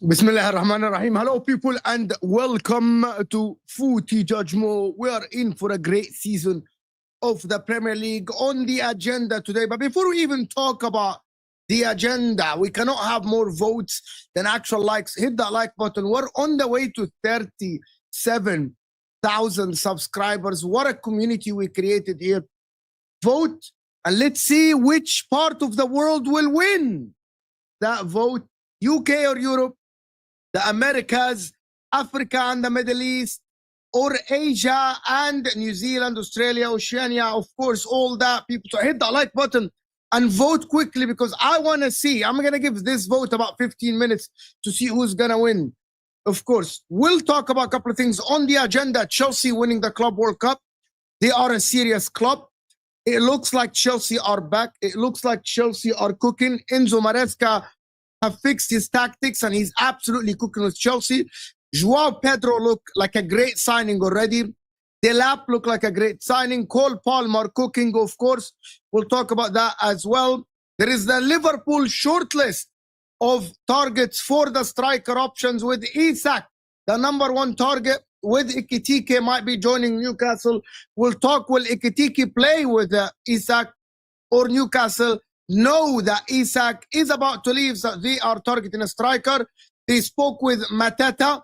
Bismillah ar-Rahman ar-Rahim. Hello, people, and welcome to Footy Judgmo. We are in for a great season of the Premier League on the agenda today. But before we even talk about the agenda, we cannot have more votes than actual likes. Hit that like button. We're on the way to 37,000 subscribers. What a community we created here. Vote, and let's see which part of the world will win that vote. UK or Europe, the Americas, Africa and the Middle East, or Asia and New Zealand, Australia, Oceania, of course, all that. People, so hit the like button and vote quickly, because I want to see. I'm going to give this vote about 15 minutes to see who's going to win. Of course, we'll talk about a couple of things on the agenda. Chelsea winning the Club World Cup. They are a serious club. It looks like Chelsea are back. It looks like Chelsea are cooking. Enzo Maresca have fixed his tactics and he's absolutely cooking with Chelsea. Joao Pedro look like a great signing already. Delap look like a great signing. Cole Palmer cooking, of course. We'll talk about that as well. There is the Liverpool shortlist of targets for the striker options, with Isak, the #1 target, with Ekitike might be joining Newcastle. We'll talk, will Ekitike play with Isak or Newcastle? Know that Isak is about to leave, so they are targeting a striker. They spoke with Mateta.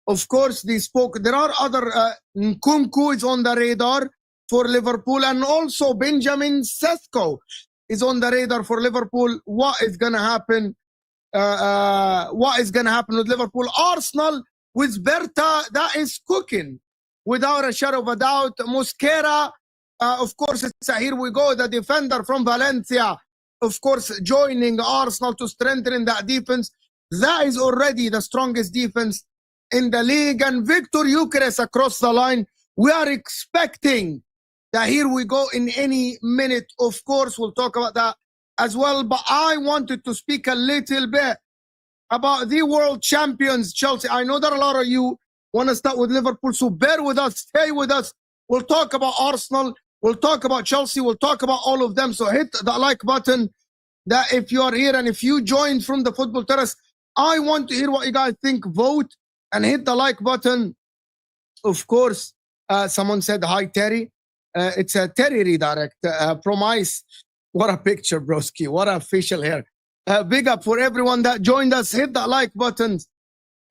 Of course, they spoke. There are other, Nkunku is on the radar for Liverpool, and also Benjamin Sesko is on the radar for Liverpool. What is going to happen? What is going to happen with Liverpool? Arsenal with Berta, that is cooking without a shadow of a doubt. Mosquera, of course, it's here we go, the defender from Valencia, of course, joining Arsenal to strengthen that defense. That is already the strongest defense in the league. And Victor Gyokeres across the line. We are expecting that here we go in any minute. Of course, we'll talk about that as well. But I wanted to speak a little bit about the world champions, Chelsea. I know that a lot of you want to start with Liverpool, so bear with us, stay with us. We'll talk about Arsenal. We'll talk about Chelsea. We'll talk about all of them. So hit the like button that if you are here and if you joined from the Football Terrace. I want to hear what you guys think. Vote and hit the like button. Of course, someone said, hi, Terry. It's a Terry redirect. Promise. What a picture, broski. What a facial hair. Big up for everyone that joined us. Hit the like button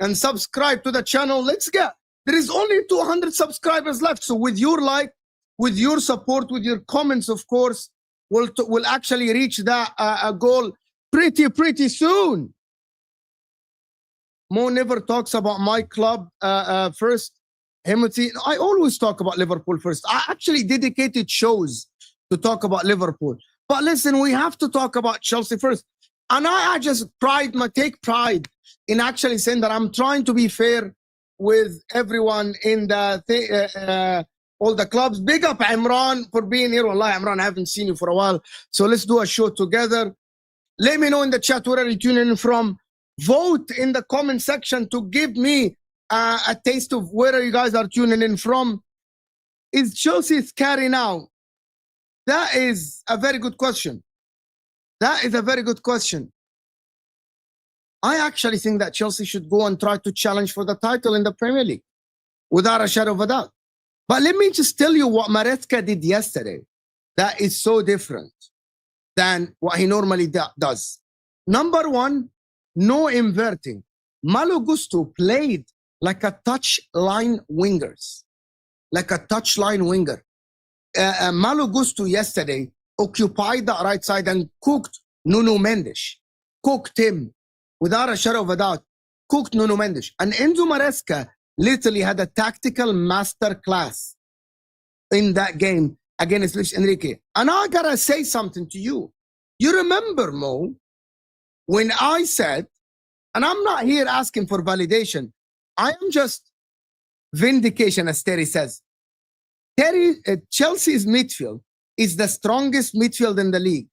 and subscribe to the channel. Let's get. There is only 200 subscribers left. So with your like, with your support, with your comments, of course, we'll actually reach that goal pretty soon. Mo never talks about my club first. Hemoti, I always talk about Liverpool first. I actually dedicated shows to talk about Liverpool. But listen, we have to talk about Chelsea first. And I just take pride in actually saying that I'm trying to be fair with everyone in all the clubs. Big up Imran for being here. Wallah, Imran, I haven't seen you for a while. So let's do a show together. Let me know in the chat where are you tuning in from. Vote in the comment section to give me a taste of where you guys are tuning in from. Is Chelsea scary now? That is a very good question. That is a very good question. I actually think that Chelsea should go and try to challenge for the title in the Premier League without a shadow of a doubt. But let me just tell you what Maresca did yesterday. That is so different than what he normally does. Number one, no inverting. Malo Gusto played like a touchline wingers, like a touchline winger. Malo Gusto yesterday occupied the right side and cooked Nuno Mendes, cooked him without a shadow of a doubt, cooked Nuno Mendes. And Enzo Maresca literally had a tactical master class in that game against Luis Enrique. And I gotta say something to you. You remember, Mo, when I said, and I'm not here asking for validation, I am just vindication, as Terry says. Chelsea's midfield is the strongest midfield in the league.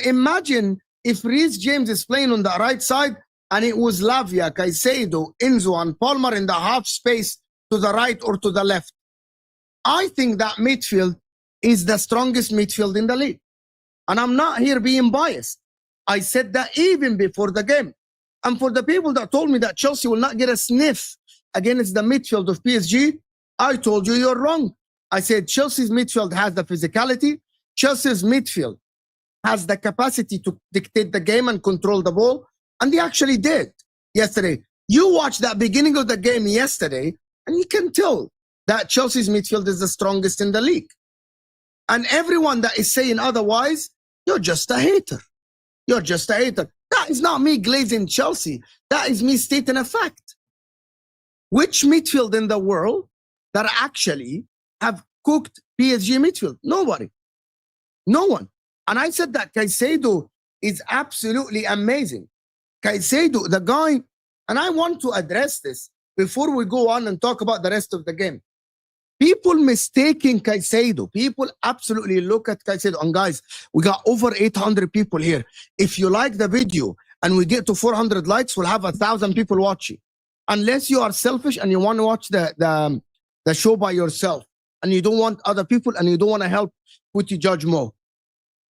Imagine if Reece James is playing on the right side and it was Lavia, Caicedo, Enzo, and Palmer in the half space to the right or to the left. I think that midfield is the strongest midfield in the league. And I'm not here being biased. I said that even before the game. And for the people that told me that Chelsea will not get a sniff against the midfield of PSG, I told you you're wrong. I said Chelsea's midfield has the physicality. Chelsea's midfield has the capacity to dictate the game and control the ball. And they actually did yesterday. You watched that beginning of the game yesterday, and you can tell that Chelsea's midfield is the strongest in the league. And everyone that is saying otherwise, you're just a hater. You're just a hater. That is not me glazing Chelsea. That is me stating a fact. Which midfield in the world that actually have cooked PSG midfield? Nobody. No one. And I said that Caicedo is absolutely amazing. Caicedo, the guy, and I want to address this before we go on and talk about the rest of the game. People mistaking Caicedo. People absolutely look at Caicedo. And guys, we got over 800 people here. If you like the video and we get to 400 likes, we'll have 1,000 people watching. Unless you are selfish and you want to watch the show by yourself and you don't want other people and you don't want to help Putty Judge Mo.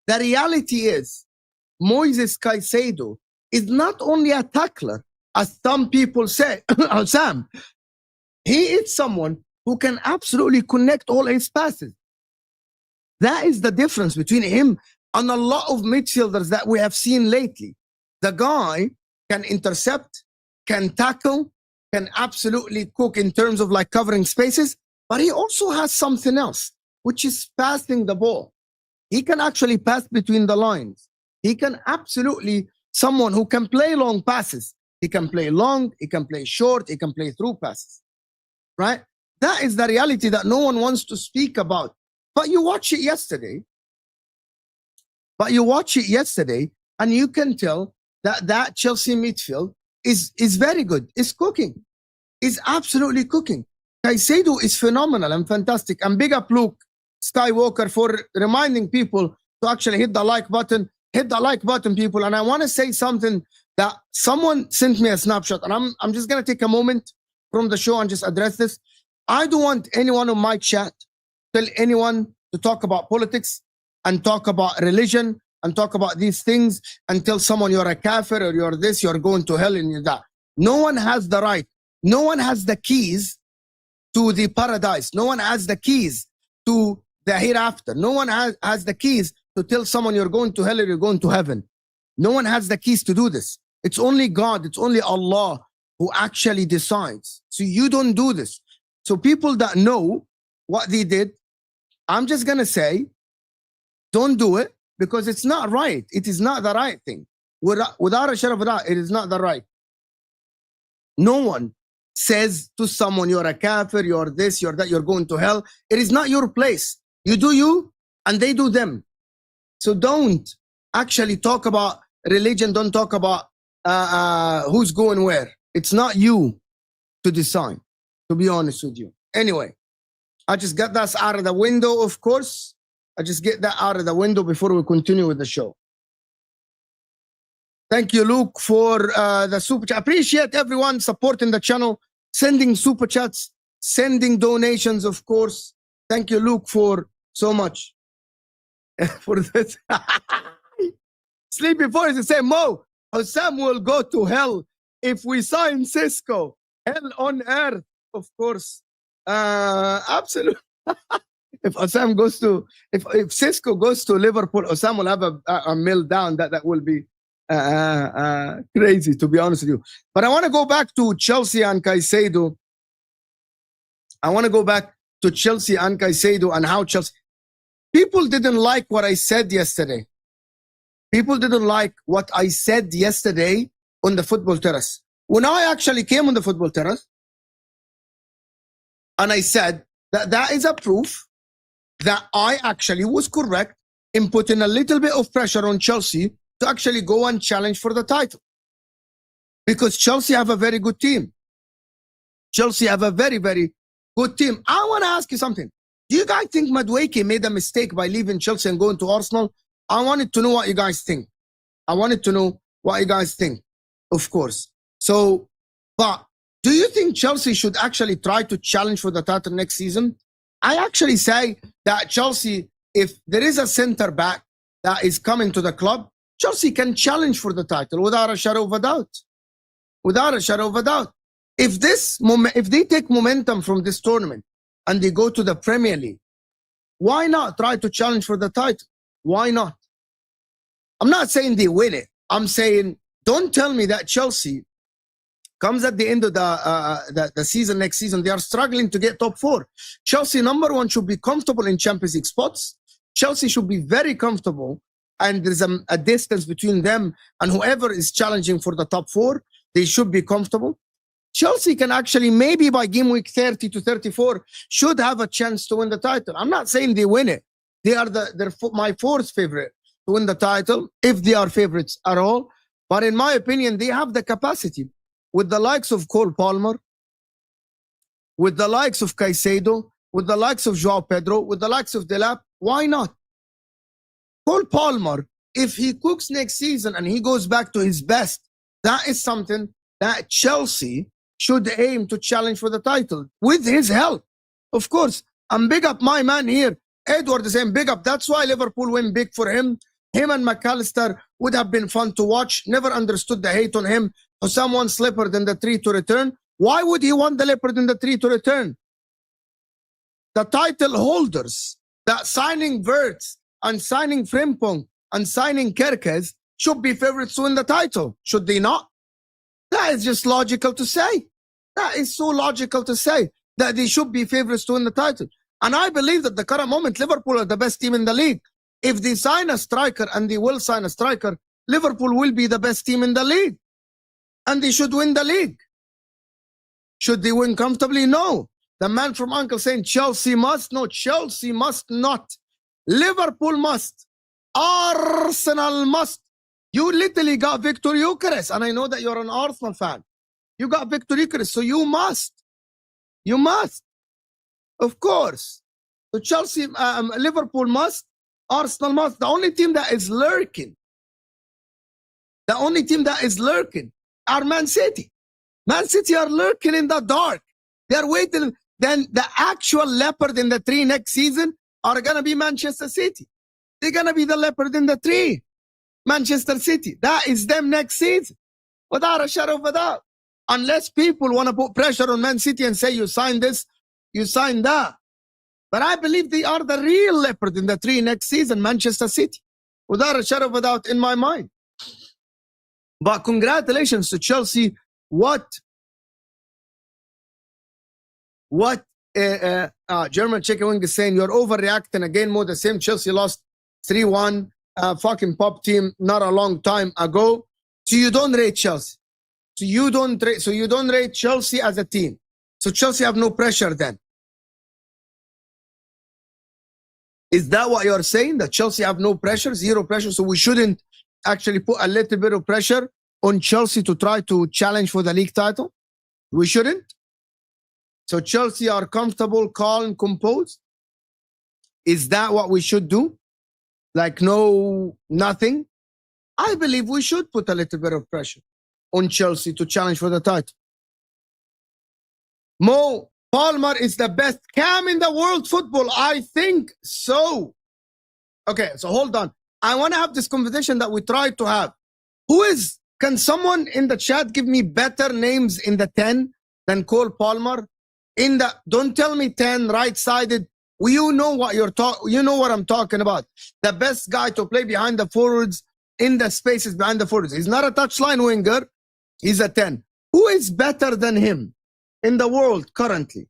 The reality is, Moises Caicedo is not only a tackler, as some people say, Sam, he is someone who can absolutely connect all his passes. That is the difference between him and a lot of midfielders that we have seen lately. The guy can intercept, can tackle, can absolutely cook in terms of like covering spaces, but he also has something else, which is passing the ball. He can actually pass between the lines. He can absolutely, someone who can play long passes. He can play long, he can play short, he can play through passes, right? That is the reality that no one wants to speak about. But you watch it yesterday. And you can tell that Chelsea midfield is very good. It's cooking. It's absolutely cooking. Caicedo is phenomenal and fantastic. And big up Luke Skywalker for reminding people to actually hit the like button. Hit the like button, people. And I want to say something that someone sent me a snapshot. And I'm just going to take a moment from the show and just address this. I don't want anyone on my chat tell anyone to talk about politics and talk about religion and talk about these things and tell someone you're a kafir or you're this, you're going to hell and you're that. No one has the right. No one has the keys to the paradise. No one has the keys to the hereafter. No one has the keys to tell someone you're going to hell or you're going to heaven. No one has the keys to do this. It's only God, it's only Allah who actually decides. So you don't do this. So people that know what they did, I'm just going to say, don't do it because it's not right. It is not the right thing. Without a shadow of a doubt, it is not the right. No one says to someone, you're a kafir, you're this, you're that, you're going to hell. It is not your place. You do you, and they do them. So don't actually talk about religion. Don't talk about who's going where. It's not you to decide, to be honest with you. Anyway, I just got that out of the window, of course. I just get that out of the window before we continue with the show. Thank you, Luke, for the super chat. Appreciate everyone supporting the channel, sending super chats, sending donations, of course. Thank you, Luke, for so much. For this. Sleepy Forest is saying, Mo, Sam will go to hell if we sign Cisco. Hell on earth, of course. Absolutely. If Osam goes to, if Cisco goes to Liverpool, Osam will have a meltdown. That will be crazy, to be honest with you. But I want to go back to Chelsea and Caicedo. And how Chelsea. People didn't like what I said yesterday. People didn't like what I said yesterday on the football terrace. When I actually came on the football terrace, and I said that is a proof that I actually was correct in putting a little bit of pressure on Chelsea to actually go and challenge for the title. Because Chelsea have a very good team. Chelsea have a very, very good team. I want to ask you something. Do you guys think Madueke made a mistake by leaving Chelsea and going to Arsenal? I wanted to know what you guys think. Of course. So, but do you think Chelsea should actually try to challenge for the title next season? I actually say that Chelsea, if there is a center back that is coming to the club, Chelsea can challenge for the title without a shadow of a doubt. If they take momentum from this tournament and they go to the Premier League, why not try to challenge for the title? Why not? I'm not saying they win it. I'm saying don't tell me that Chelsea comes at the end of the season, next season, they are struggling to get top 4. Chelsea, number one, should be comfortable in Champions League spots. Chelsea should be very comfortable, and there's a distance between them and whoever is challenging for the top 4. They should be comfortable. Chelsea can actually, maybe by game week 30 to 34, should have a chance to win the title. I'm not saying they win it. They are my 4th favorite to win the title, if they are favorites at all. But in my opinion, they have the capacity. With the likes of Cole Palmer, with the likes of Caicedo, with the likes of Joao Pedro, with the likes of Delap, why not? Cole Palmer, if he cooks next season and he goes back to his best, that is something that Chelsea should aim to challenge for the title with his help. Of course, and big up my man here, Edward is saying big up. That's why Liverpool win big for him. Him and McAllister would have been fun to watch. Never understood the hate on him. Someone leopard in the 3 to return. Why would he want the leopard in the 3 to return? The title holders that signing Wirtz and signing Frimpong and signing Gyokeres should be favorites to win the title. Should they not? That is just logical to say. That is so logical to say that they should be favorites to win the title. And I believe that the current moment, Liverpool are the best team in the league. If they sign a striker, and they will sign a striker, Liverpool will be the best team in the league. And they should win the league. Should they win comfortably? No. The man from Uncle saying Chelsea must. No, Chelsea must not. Liverpool must. Arsenal must. You literally got Victor Gyokeres, and I know that you're an Arsenal fan. You got Victor Gyokeres, so you must. You must. Of course. So Chelsea, Liverpool must. Arsenal must. The only team that is lurking are Man City. Man City are lurking in the dark. They're waiting. Then the actual leopard in the 3 next season are going to be Manchester City. They're going to be the leopard in the 3. Manchester City. That is them next season. Without a shadow of a doubt. Unless people want to put pressure on Man City and say, you sign this, you sign that. But I believe they are the real leopard in the 3 next season, Manchester City. Without a shadow of a doubt in my mind. But congratulations to Chelsea. What German Chicken Wing is saying, you're overreacting again, Mo. The same Chelsea lost 3-1, fucking pop team not a long time ago. So you don't rate Chelsea. So you don't rate Chelsea as a team. So Chelsea have no pressure then. Is that what you're saying? That Chelsea have no pressure, zero pressure? So we shouldn't actually put a little bit of pressure on Chelsea to try to challenge for the league title? We shouldn't? So Chelsea are comfortable, calm, composed? Is that what we should do? Like nothing? I believe we should put a little bit of pressure on Chelsea to challenge for the title. Mo Palmer is the best cam in the world football. I think so. Okay, so hold on. I want to have this conversation that we tried to have. Can someone in the chat give me better names in the 10 than Cole Palmer? Don't tell me 10 right-sided. You know what I'm talking about. The best guy to play behind the forwards, in the spaces behind the forwards. He's not a touchline winger. He's a 10. Who is better than him in the world currently?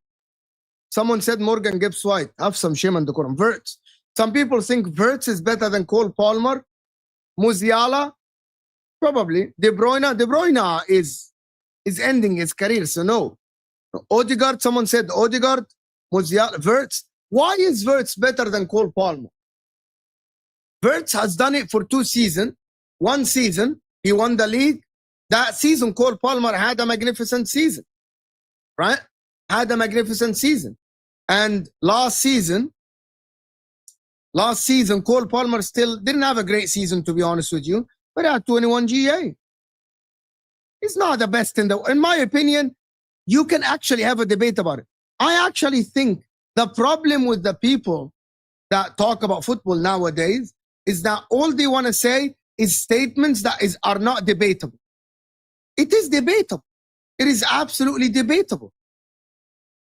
Someone said Morgan Gibbs-White. Have some shame and decorum. Wirtz. Some people think Wirtz is better than Cole Palmer. Musiala, probably. De Bruyne is ending his career, so no. Odegaard, someone said Odegaard, Musiala, Wirtz. Why is Wirtz better than Cole Palmer? Wirtz has done it for 2 seasons. 1 season, he won the league. That season, Cole Palmer had a magnificent season. Right? Had a magnificent season. And last season, Cole Palmer still didn't have a great season, to be honest with you, but he had 21 GA. He's not the best in my opinion. You can actually have a debate about it. I actually think the problem with the people that talk about football nowadays is that all they want to say is statements that are not debatable. It is debatable. It is absolutely debatable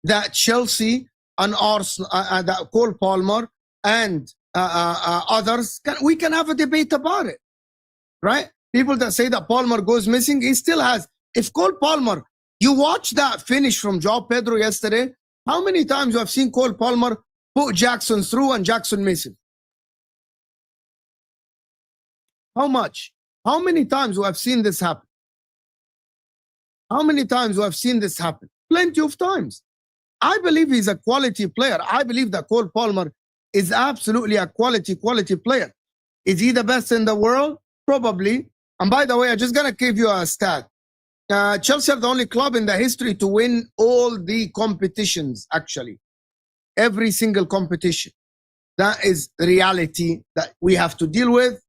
that Chelsea and Arsenal, that Cole Palmer and others, we can have a debate about it, right? People that say that Palmer goes missing, he still has. If Cole Palmer, you watch that finish from João Pedro yesterday, how many times you have seen Cole Palmer put Jackson through and Jackson misses? How much? How many times we have seen this happen? How many times we have seen this happen? Plenty of times. I believe he's a quality player. I believe that Cole Palmer is absolutely a quality player. Is he the best in the world? Probably. And by the way, I'm just going to give you a stat. Chelsea are the only club in the history to win all the competitions, actually. Every single competition. That is the reality that we have to deal with.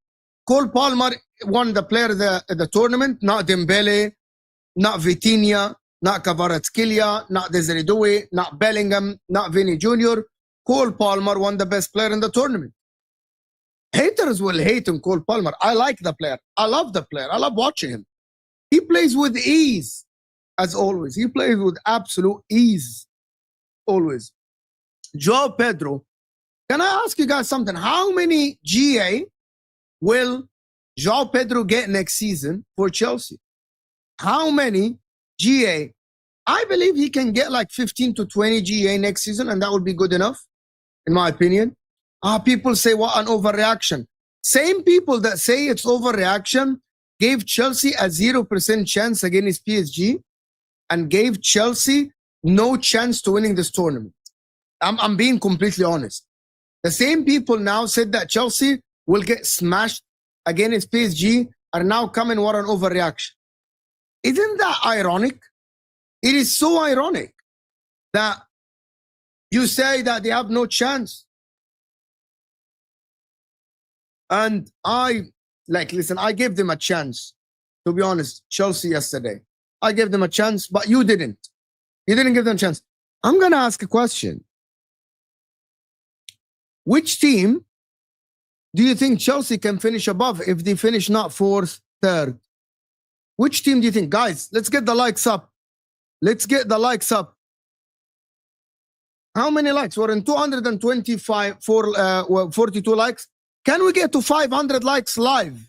Cole Palmer won the player of the tournament, not Dembele, not Vitinha, not Kvaratskhelia, not Desiree Doué, not Bellingham, not Vinny Jr. Cole Palmer won the best player in the tournament. Haters will hate on Cole Palmer. I like the player. I love the player. I love watching him. He plays with ease, as always. He plays with absolute ease, always. João Pedro, can I ask you guys something? How many GA will João Pedro get next season for Chelsea? How many GA? I believe he can get like 15 to 20 GA next season, and that would be good enough, in my opinion. People say, what an overreaction. Same people that say it's overreaction gave Chelsea a 0% chance against PSG and gave Chelsea no chance to winning this tournament. I'm being completely honest. The same people now said that Chelsea will get smashed against PSG are now coming, what an overreaction. Isn't that ironic? It is so ironic that you say that they have no chance. And listen, I gave them a chance, to be honest, Chelsea yesterday. I gave them a chance, but you didn't. You didn't give them a chance. I'm going to ask a question. Which team do you think Chelsea can finish above if they finish not 4th, 3rd? Which team do you think? Guys, let's get the likes up. Let's get the likes up. How many likes? We're in 42 likes. Can we get to 500 likes live?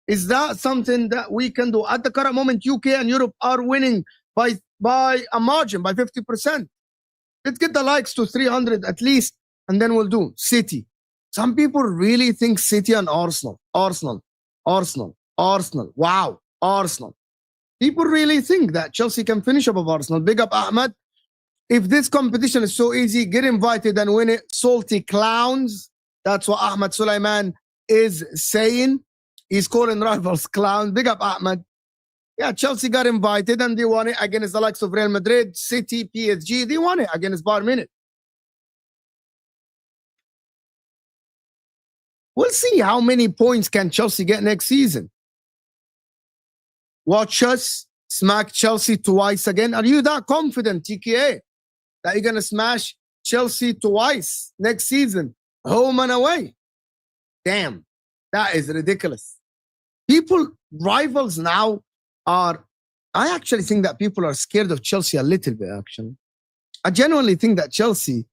Is that something that we can do? At the current moment, UK and Europe are winning by a margin, by 50%. Let's get the likes to 300 at least, and then we'll do City. Some people really think City and Arsenal. Wow, Arsenal. People really think that Chelsea can finish above Arsenal. Big up Ahmed. If this competition is so easy, get invited and win it. Salty clowns. That's what Ahmed Sulaiman is saying. He's calling rivals clowns. Big up Ahmed. Yeah, Chelsea got invited and they won it against the likes of Real Madrid, City, PSG. They won it against Bayern Munich. We'll see how many points can Chelsea get next season. Watch us smack Chelsea twice again. Are you that confident, TKA, that you're going to smash Chelsea twice next season, home and away? Damn, that is ridiculous. People, rivals now are, I actually think that people are scared of Chelsea a little bit, actually. I genuinely think that Chelsea,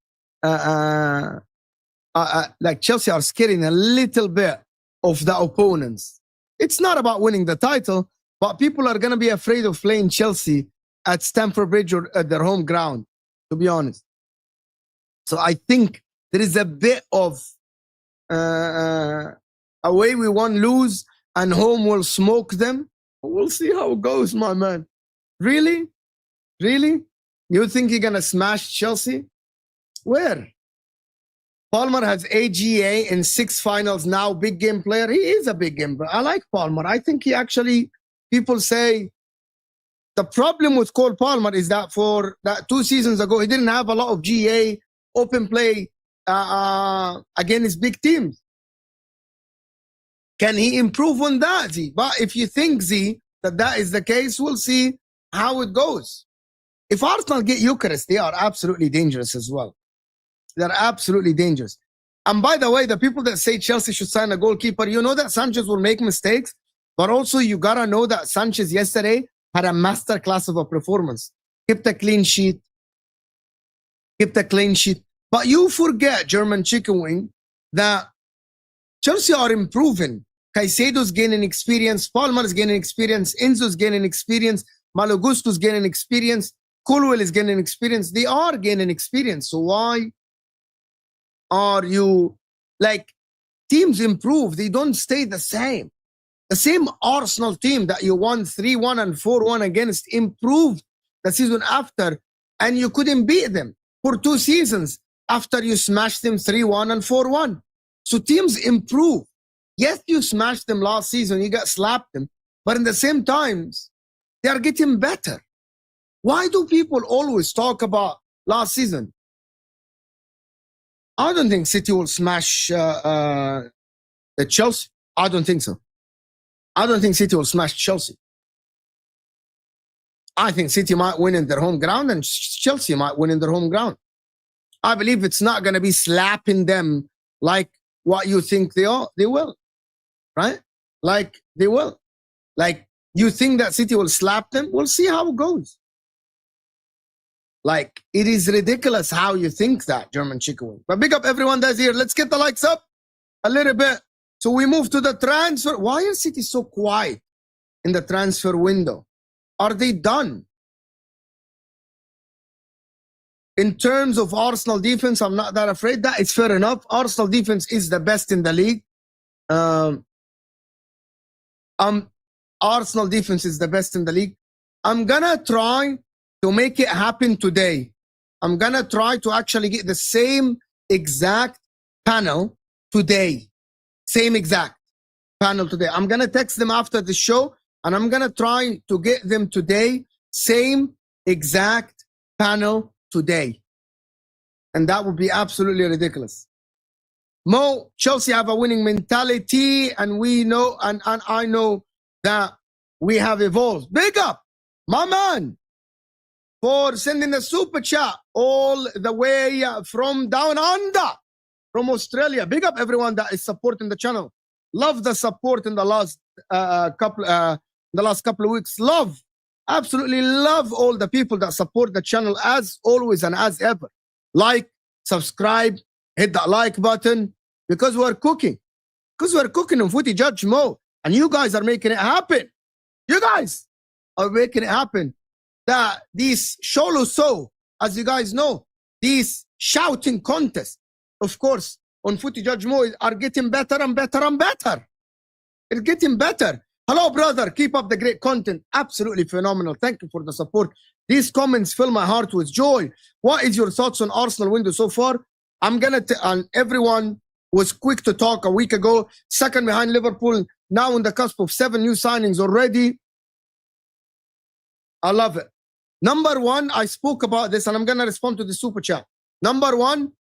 like Chelsea are scaring a little bit of the opponents. It's not about winning the title, but people are going to be afraid of playing Chelsea at Stamford Bridge or at their home ground, to be honest. So I think there is a bit of away we won, lose, and home will smoke them. We'll see how it goes, my man. Really? Really? You think you're going to smash Chelsea? Where? Palmer has AGA in 6 finals now. Big game player. He is a big game player. I like Palmer. I think he actually, people say, the problem with Cole Palmer is that for that 2 seasons ago, he didn't have a lot of GA open play against big teams. Can he improve on that, Z? But if you think, Z, that is the case, we'll see how it goes. If Arsenal get Gyokeres, they are absolutely dangerous as well. They're absolutely dangerous. And by the way, the people that say Chelsea should sign a goalkeeper, you know that Sanchez will make mistakes, but also you got to know that Sanchez yesterday had a masterclass of a performance. Kept a clean sheet. Kept a clean sheet. But you forget, German chicken wing, that Chelsea are improving. Caicedo's gaining experience. Palmer's gaining experience. Enzo's gaining experience. Malo Gusto's gaining experience. Colwell is gaining experience. They are gaining experience. So why are you, like, teams improve? They don't stay the same. The same Arsenal team that you won 3-1 and 4-1 against improved the season after, and you couldn't beat them for 2 seasons after you smashed them 3-1 and 4-1. So teams improve. Yes, you smashed them last season, you got slapped them, but in the same times, they are getting better. Why do people always talk about last season? I don't think City will smash the Chelsea. I don't think so. I don't think City will smash Chelsea. I think City might win in their home ground and Chelsea might win in their home ground. I believe it's not going to be slapping them like what you think they are. They will, right? Like they will. Like you think that City will slap them? We'll see how it goes. Like it is ridiculous how you think that, German chicken wing. But big up everyone that's here. Let's get the likes up a little bit. So we move to the transfer. Why is City so quiet in the transfer window? Are they done? In terms of Arsenal defense, I'm not that afraid. That is fair enough. Arsenal defense is the best in the league. Arsenal defense is the best in the league. I'm gonna try to make it happen today. I'm gonna try to actually get the same exact panel today. Same exact panel today. I'm gonna text them after the show and I'm gonna try to get them today. Same exact panel today. And that would be absolutely ridiculous. Mo, Chelsea have a winning mentality and we know, and I know that we have evolved. Big up, my man, for sending the super chat all the way from down under, from Australia. Big up everyone that is supporting the channel. Love the support in the last couple of weeks. Love, absolutely love all the people that support the channel as always and as ever. Like, subscribe, hit that like button because we're cooking. Because we're cooking on Footy Judge Mo. And you guys are making it happen. You guys are making it happen. That these Sholo So, as you guys know, these shouting contests, of course, on Footy Judge Mo are getting better and better and better. It's getting better. Hello, brother. Keep up the great content. Absolutely phenomenal. Thank you for the support. These comments fill my heart with joy. What is your thoughts on Arsenal window so far? I'm going to, everyone was quick to talk a week ago. Second behind Liverpool. Now on the cusp of 7 new signings already. I love it. Number one, I spoke about this and I'm going to respond to the super chat. Number one,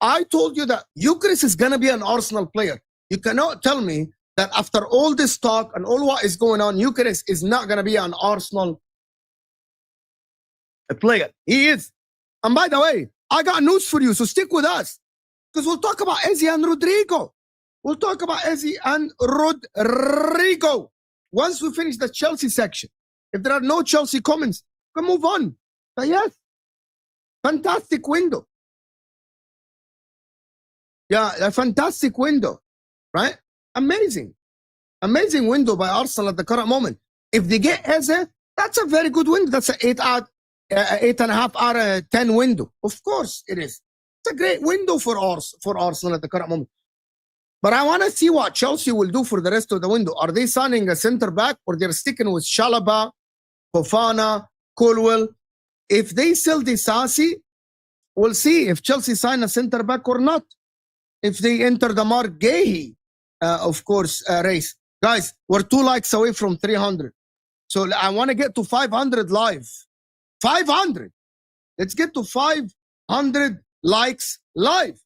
I told you that Gyokeres is going to be an Arsenal player. You cannot tell me that after all this talk and all what is going on, Gyokeres is not going to be an Arsenal player. He is. And by the way, I got news for you, so stick with us. Because we'll talk about Eze and Rodrygo. We'll talk about Eze and Rodrygo once we finish the Chelsea section. If there are no Chelsea comments, we can move on. But yes, fantastic window. Yeah, a fantastic window, right? Amazing. Amazing window by Arsenal at the current moment. If they get Eze, that's a very good window. That's an 8.5 out of 10 window. Of course it is. It's a great window for Arsenal at the current moment. But I want to see what Chelsea will do for the rest of the window. Are they signing a center back or they're sticking with Chalobah, Fofana, Colwell? If they sell Disasi, we'll see if Chelsea sign a center back or not. If they enter the Mark Gahey, of course, race. Guys, we're 2 likes away from 300. So I want to get to 500 live. 500. Let's get to 500 likes live.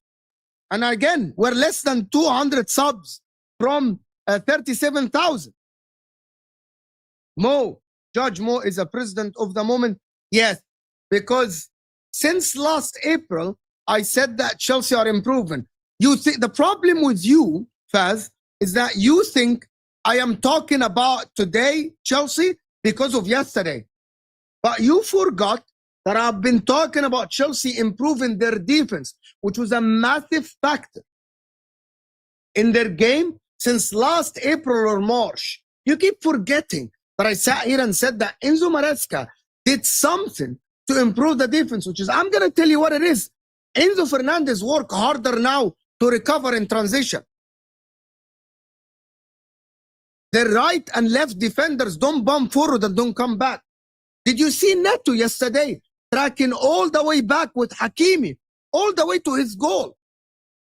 And again, we're less than 200 subs from 37,000. Judge Mo is a president of the moment. Yes, because since last April, I said that Chelsea are improving. You see, the problem with you, Faz, is that you think I am talking about today, Chelsea, because of yesterday. But you forgot that I've been talking about Chelsea improving their defense, which was a massive factor in their game since last April or March. You keep forgetting that I sat here and said that Enzo Maresca did something to improve the defense, which is, I'm going to tell you what it is. Enzo Fernandez work harder now to recover in transition. The right and left defenders don't bump forward and don't come back. Did you see Neto yesterday tracking all the way back with Hakimi, all the way to his goal?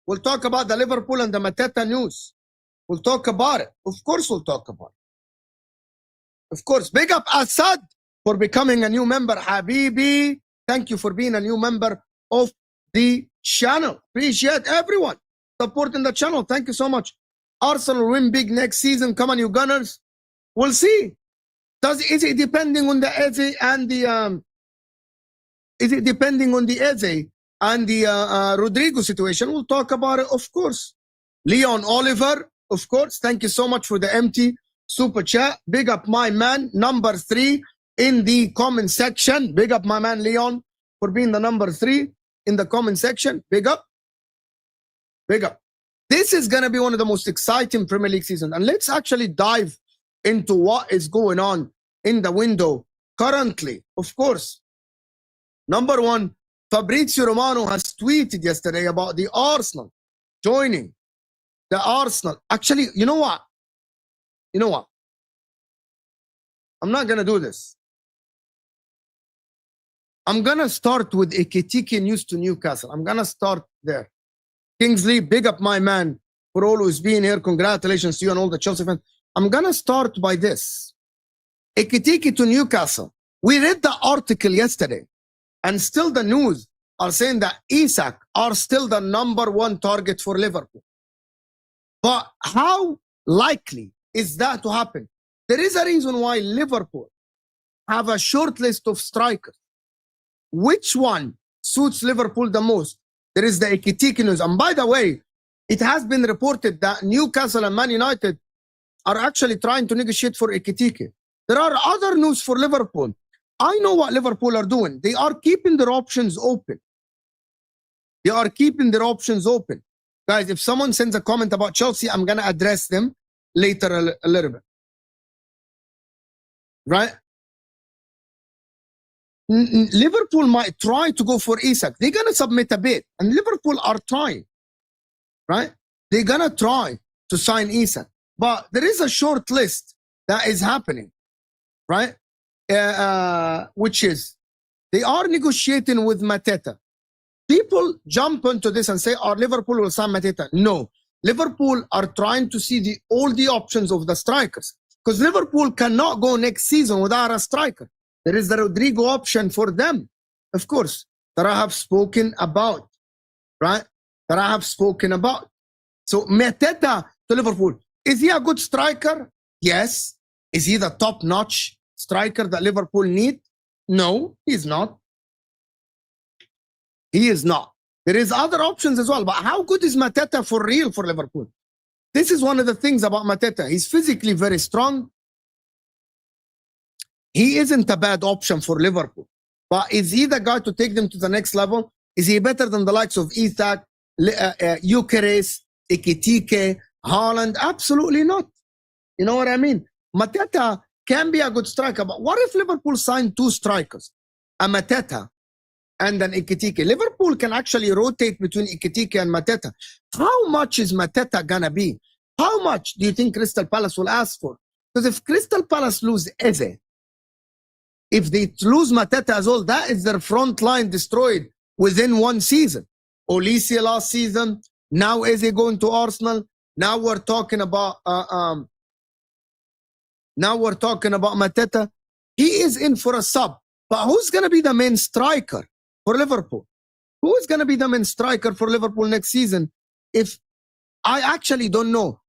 We'll talk about the Liverpool and the Mateta news. We'll talk about it. Of course we'll talk about it. Of course. Big up Assad for becoming a new member. Habibi, thank you for being a new member of the channel. Appreciate everyone supporting the channel. Thank you so much. Arsenal win big next season. Come on, you Gunners. We'll see. Is it depending on the Eze and the Rodrygo situation? We'll talk about it, of course. Leon Oliver, of course. Thank you so much for the empty super chat. Big up my man, number 3 in the comment section. Big up my man Leon for being the number 3 in the comment section. Big up. Big up. This is going to be one of the most exciting Premier League seasons. And let's actually dive into what is going on in the window currently. Of course, number 1, Fabrizio Romano has tweeted yesterday about the Arsenal joining the Arsenal. Actually, you know what? You know what? I'm not going to do this. I'm going to start with Ekitike news to Newcastle. I'm going to start there. Kingsley, big up my man for always being here. Congratulations to you and all the Chelsea fans. I'm going to start by this. Ekitike to Newcastle. We read the article yesterday, and still the news are saying that Isak are still the number 1 target for Liverpool. But how likely is that to happen? There is a reason why Liverpool have a short list of strikers. Which one suits Liverpool the most? There is the Ekitike news. And by the way, it has been reported that Newcastle and Man United are actually trying to negotiate for Ekitike. There are other news for Liverpool. I know what Liverpool are doing. They are keeping their options open. They are keeping their options open. Guys, if someone sends a comment about Chelsea, I'm going to address them later a little bit. Right? Liverpool might try to go for Isak. They're going to submit a bid. And Liverpool are trying. Right? They're going to try to sign Isak. But there is a short list that is happening, right? Which is they are negotiating with Mateta. People jump into this and say, "Oh, Liverpool will sign Mateta." No, Liverpool are trying to see all the options of the strikers because Liverpool cannot go next season without a striker. There is the Rodrygo option for them, of course, that I have spoken about, right? That I have spoken about. So Mateta to Liverpool, is he a good striker? Yes. Is he the top-notch striker that Liverpool need? No, he's not. He is not. There is other options as well. But how good is Mateta for real for Liverpool? This is one of the things about Mateta. He's physically very strong. He isn't a bad option for Liverpool. But is he the guy to take them to the next level? Is he better than the likes of Isak, Gyokeres, Ekitike, Haaland? Absolutely not. You know what I mean? Mateta can be a good striker, but what if Liverpool signed two strikers? A Mateta and an Ekitike. Liverpool can actually rotate between Ekitike and Mateta. How much is Mateta gonna be? How much do you think Crystal Palace will ask for? Because if Crystal Palace lose Eze, if they lose Mateta as well, that is their front line destroyed within one season. Olise last season, now Eze going to Arsenal. Now we're talking about Mateta. He is in for a sub. But who's going to be the main striker for Liverpool? Who is going to be the main striker for Liverpool next season? If I actually don't know.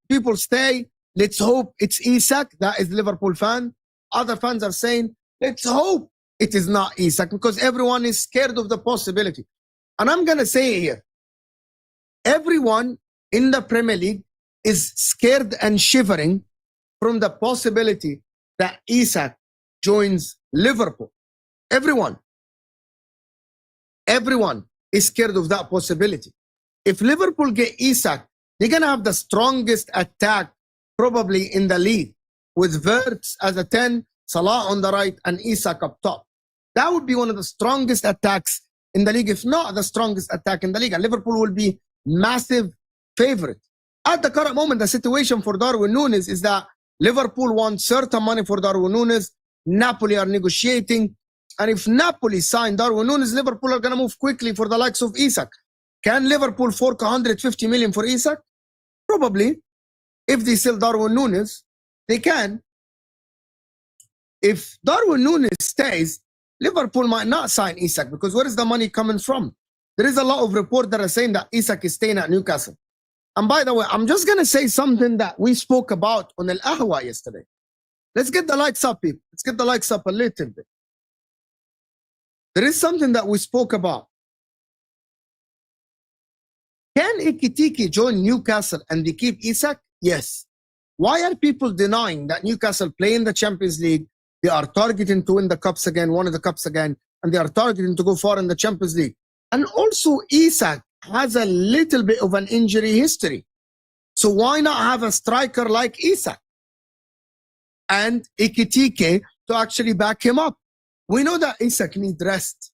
People say, let's hope it's Isak. That is Liverpool fan. Other fans are saying, let's hope it is not Isak because everyone is scared of the possibility. And I'm going to say here, everyone in the Premier League is scared and shivering from the possibility that Isak joins Liverpool. Everyone is scared of that possibility. If Liverpool get Isak, they're going to have the strongest attack probably in the league with Wirtz as a 10, Salah on the right, and Isak up top. That would be one of the strongest attacks in the league, if not the strongest attack in the league. And Liverpool will be massive favorite. At the current moment, the situation for Darwin Núñez is that Liverpool wants certain money for Darwin Núñez. Napoli are negotiating. And if Napoli sign Darwin Núñez, Liverpool are going to move quickly for the likes of Isak. Can Liverpool fork 150 million for Isak? Probably. If they sell Darwin Núñez, they can. If Darwin Núñez stays, Liverpool might not sign Isak because where is the money coming from? There is a lot of reports that are saying that Isak is staying at Newcastle. And by the way, I'm just going to say something that we spoke about on Al Ahwa yesterday. Let's get the likes up, people. Let's get the likes up a little bit. There is something that we spoke about. Can Ekitike join Newcastle and they keep Isak? Yes. Why are people denying that Newcastle play in the Champions League? They are targeting to win the cups again, one of the cups again, and they are targeting to go far in the Champions League. And also, Isak has a little bit of an injury history. So why not have a striker like Isak and Ekitike to actually back him up? We know that Isak needs rest.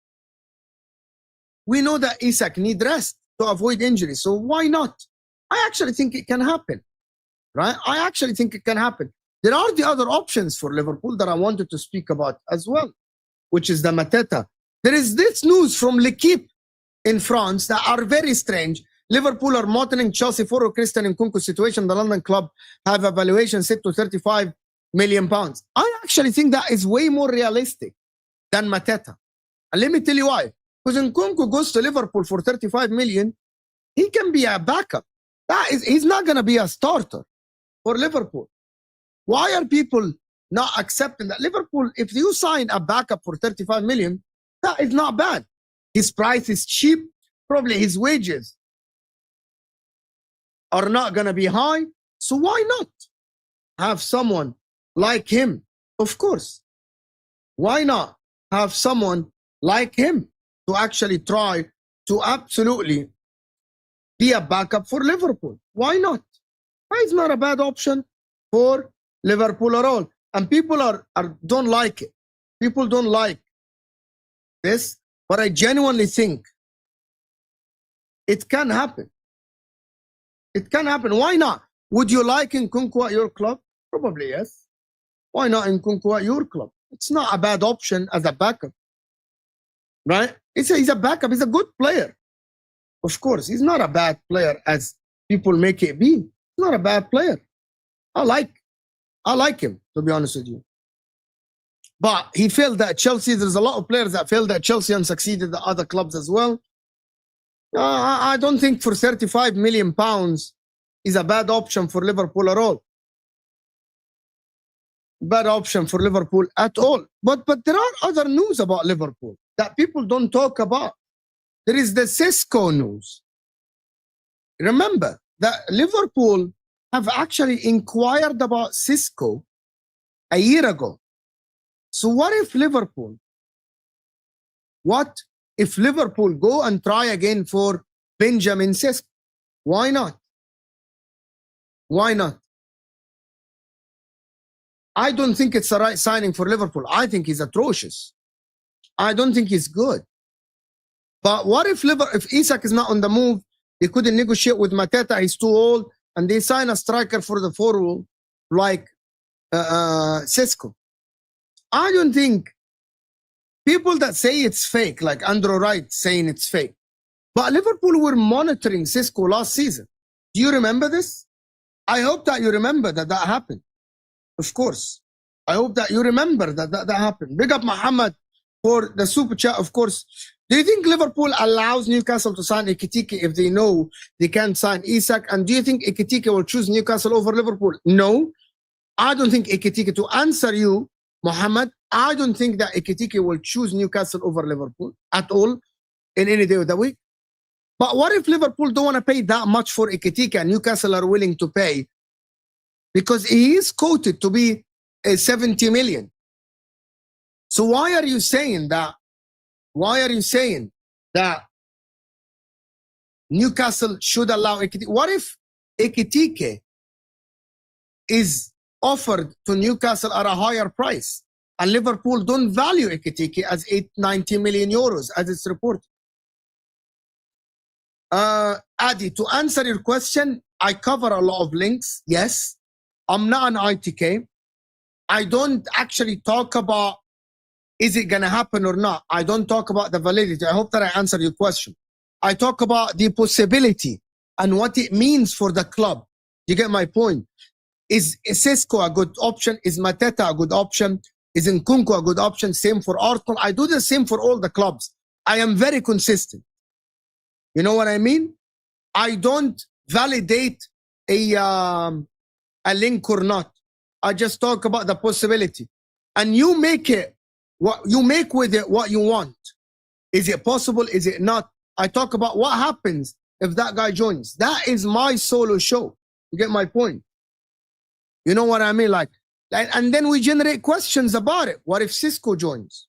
We know that Isak needs rest to avoid injury. So why not? I actually think it can happen, right? I actually think it can happen. There are the other options for Liverpool that I wanted to speak about as well, which is the Mateta. There is this news from L'Equipe in France that are very strange. Liverpool are monitoring Chelsea forward Christian Nkunku situation. The London club have a valuation set to £35 million. I actually think that is way more realistic than Mateta. And let me tell you why. Because Nkunku goes to Liverpool for 35 million, he can be a backup. He's not going to be a starter for Liverpool. Why are people not accepting that? Liverpool, if you sign a backup for 35 million, that is not bad. His price is cheap. Probably his wages are not going to be high. So why not have someone like him? Of course. Why not have someone like him to actually try to absolutely be a backup for Liverpool? Why not? It's not a bad option for Liverpool at all. And people don't like it. People don't like this, but I genuinely think it can happen. It can happen. Why not? Would you like Nkunku at your club? Probably yes. Why not Nkunku at your club? It's not a bad option as a backup, right? He's a backup. He's a good player. Of course, he's not a bad player as people make it be. He's not a bad player. I like him, to be honest with you. But he failed at Chelsea. There's a lot of players that failed at Chelsea and succeeded at other clubs as well. I don't think for 35 million pounds is a bad option for Liverpool at all. Bad option for Liverpool at all. But there are other news about Liverpool that people don't talk about. There is the Cisco news. Remember that Liverpool have actually inquired about Cisco a year ago. So what if Liverpool go and try again for Benjamin Cisco? Why not? Why not? I don't think it's the right signing for Liverpool. I think he's atrocious. I don't think he's good. But what if Isak is not on the move, they couldn't negotiate with Mateta, he's too old, and they sign a striker for the forward like Cisco. I don't think people that say it's fake, like Andrew Wright saying it's fake. But Liverpool were monitoring Cisco last season. Do you remember this? I hope that you remember that happened. Of course. I hope that you remember that happened. Big up Muhammad for the super chat, of course. Do you think Liverpool allows Newcastle to sign Ekitike if they know they can't sign Isak? And do you think Ekitike will choose Newcastle over Liverpool? No. I don't think Ekitike, to answer you, Muhammad, I don't think that Ekitike will choose Newcastle over Liverpool at all in any day of the week. But what if Liverpool don't want to pay that much for Ekitike and Newcastle are willing to pay? Because he is quoted to be 70 million. So why are you saying that? Why are you saying that Newcastle should allow Ekitike? What if Ekitike is offered to Newcastle at a higher price and Liverpool don't value Ekitike as 90 million euros as it's reported? Adi, to answer your question, I cover a lot of links. Yes, I'm not an ITK. I don't actually talk about is it going to happen or not. I don't talk about the validity. I hope that I answered your question. I talk about the possibility and what it means for the club. You get my point? Is Cisco a good option? Is Mateta a good option? Is Nkunku a good option? Same for Arsenal. I do the same for all the clubs. I am very consistent. You know what I mean? I don't validate a link or not. I just talk about the possibility. And you make it, what you make with it what you want. Is it possible? Is it not? I talk about what happens if that guy joins. That is my solo show. You get my point? You know what I mean? Like, and then we generate questions about it. What if Cisco joins?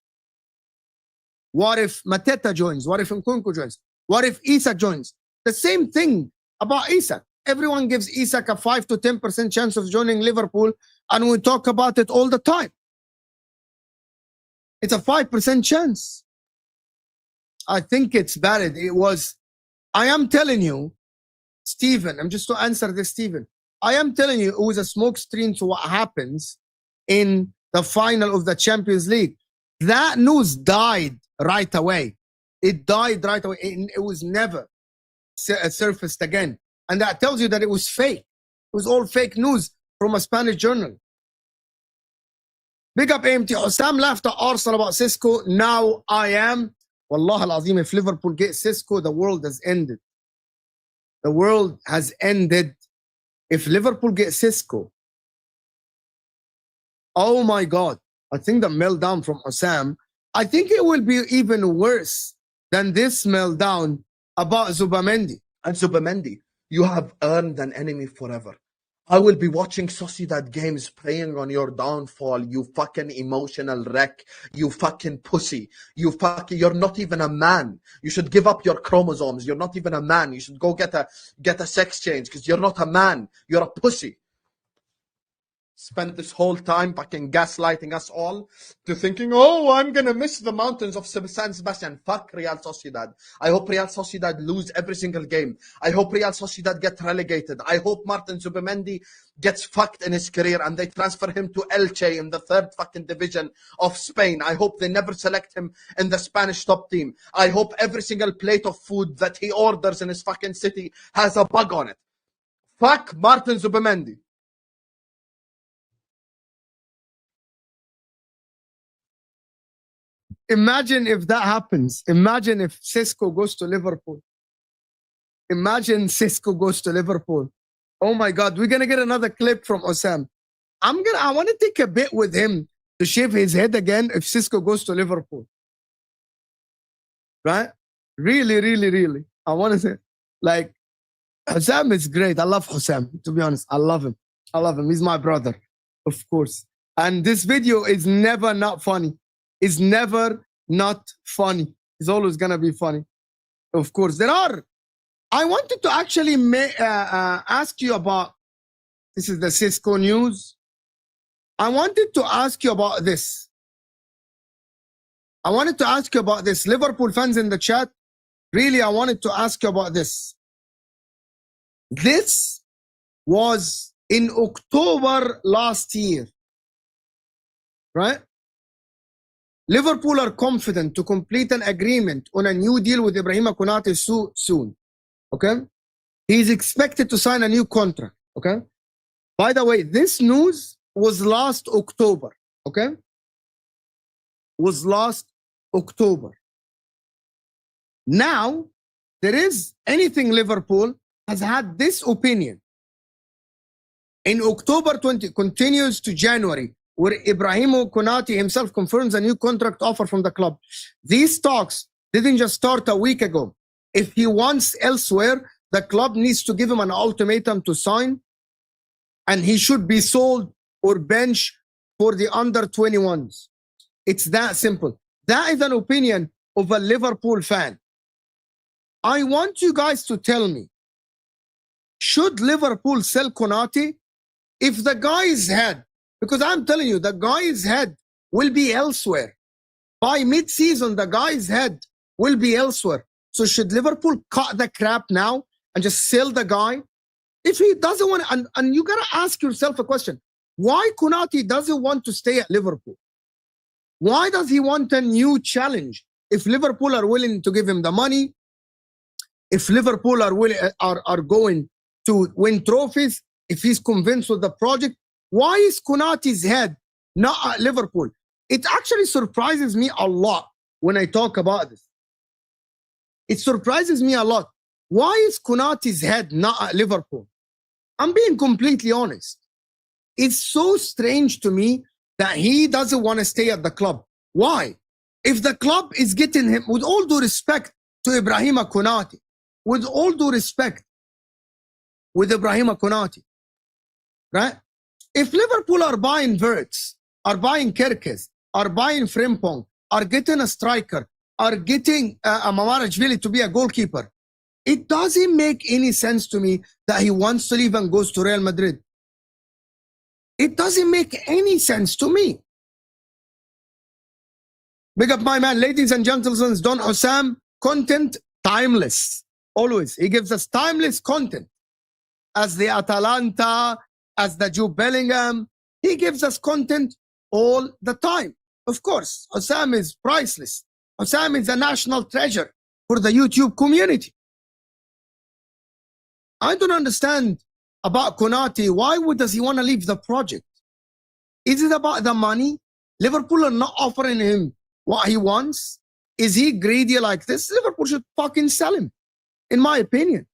What if Mateta joins? What if Nkunku joins? What if Isak joins? The same thing about Isak. Everyone gives Isak a 5 to 10% chance of joining Liverpool, and we talk about it all the time. It's a 5% chance. I think it's valid. It was, I am telling you, Stephen, I'm just to answer this, Stephen. I am telling you, it was a smoke screen to what happens in the final of the Champions League. That news died right away. It died right away. It was never surfaced again. And that tells you that it was fake. It was all fake news from a Spanish journal. Big up AMT. Sam laughed at Arsenal about Cisco. Now I am. Wallah al-Azim, if Liverpool gets Cisco, the world has ended. The world has ended. If Liverpool gets Cisco, oh my God. I think the meltdown from Osam, I think it will be even worse than this meltdown about Zubamendi. And Zubamendi, you have earned an enemy forever. I will be watching Sociedad games praying on your downfall, you fucking emotional wreck, you fucking pussy, you're not even a man. You should give up your chromosomes. You're not even a man. You should go get a sex change because you're not a man. You're a pussy. spent this whole time fucking gaslighting us all to thinking, oh, I'm gonna miss the mountains of San Sebastian. Fuck Real Sociedad. I hope Real Sociedad lose every single game. I hope Real Sociedad get relegated. I hope Martin Zubimendi gets fucked in his career and they transfer him to Elche in the third fucking division of Spain. I hope they never select him in the Spanish top team. I hope every single plate of food that he orders in his fucking city has a bug on it. Fuck Martin Zubimendi. Imagine if that happens. Imagine if Cisco goes to Liverpool. Imagine Cisco goes to Liverpool. Oh my God, we're gonna get another clip from Osam. I want to take a bit with him to shave his head again if Cisco goes to Liverpool. Right? Really, really, really. I want to say, like, Hussam is great. I love Hussam, to be honest. I love him. I love him. He's my brother, of course. And this video is never not funny. It's never not funny. It's always going to be funny. Of course. I wanted to actually ask you about, this is the Cisco news. I wanted to ask you about this. Liverpool fans in the chat, really, I wanted to ask you about this. This was in October last year, right? Liverpool are confident to complete an agreement on a new deal with Ibrahima Konate soon, okay? He's expected to sign a new contract, okay? By the way, this news was last October, okay? Was last October. Now, there is anything Liverpool has had this opinion. In October 20, continues to January, where Ibrahima Konate himself confirms a new contract offer from the club. These talks didn't just start a week ago. If he wants elsewhere, the club needs to give him an ultimatum to sign, and he should be sold or benched for the under-21s. It's that simple. That is an opinion of a Liverpool fan. I want you guys to tell me, should Liverpool sell Konate? If the guy's head, because I'm telling you, the guy's head will be elsewhere. By mid-season, the guy's head will be elsewhere. So should Liverpool cut the crap now and just sell the guy? If he doesn't want to, and you got to ask yourself a question. Why Konate doesn't want to stay at Liverpool? Why does he want a new challenge? If Liverpool are willing to give him the money, if Liverpool are going to win trophies, if he's convinced with the project, why is Konate's head not at Liverpool? It actually surprises me a lot when I talk about this. It surprises me a lot. Why is Konate's head not at Liverpool? I'm being completely honest. It's so strange to me that he doesn't want to stay at the club. Why? If the club is getting him, with all due respect to Ibrahima Konate, with all due respect with Ibrahima Konate, right? If Liverpool are buying Wirtz, are buying Gyokeres, are buying Frimpong, are getting a striker, are getting Mamarashvili to be a goalkeeper, it doesn't make any sense to me that he wants to leave and goes to Real Madrid. It doesn't make any sense to me. Big up my man, ladies and gentlemen, Don Hussam, content timeless. Always. He gives us timeless content. As the Atalanta, as the Jude Bellingham, he gives us content all the time. Of course, Hussam is priceless. Hussam is a national treasure for the YouTube community. I don't understand about Konate. Why does he want to leave the project? Is it about the money? Liverpool are not offering him what he wants. Is he greedy like this? Liverpool should fucking sell him, in my opinion.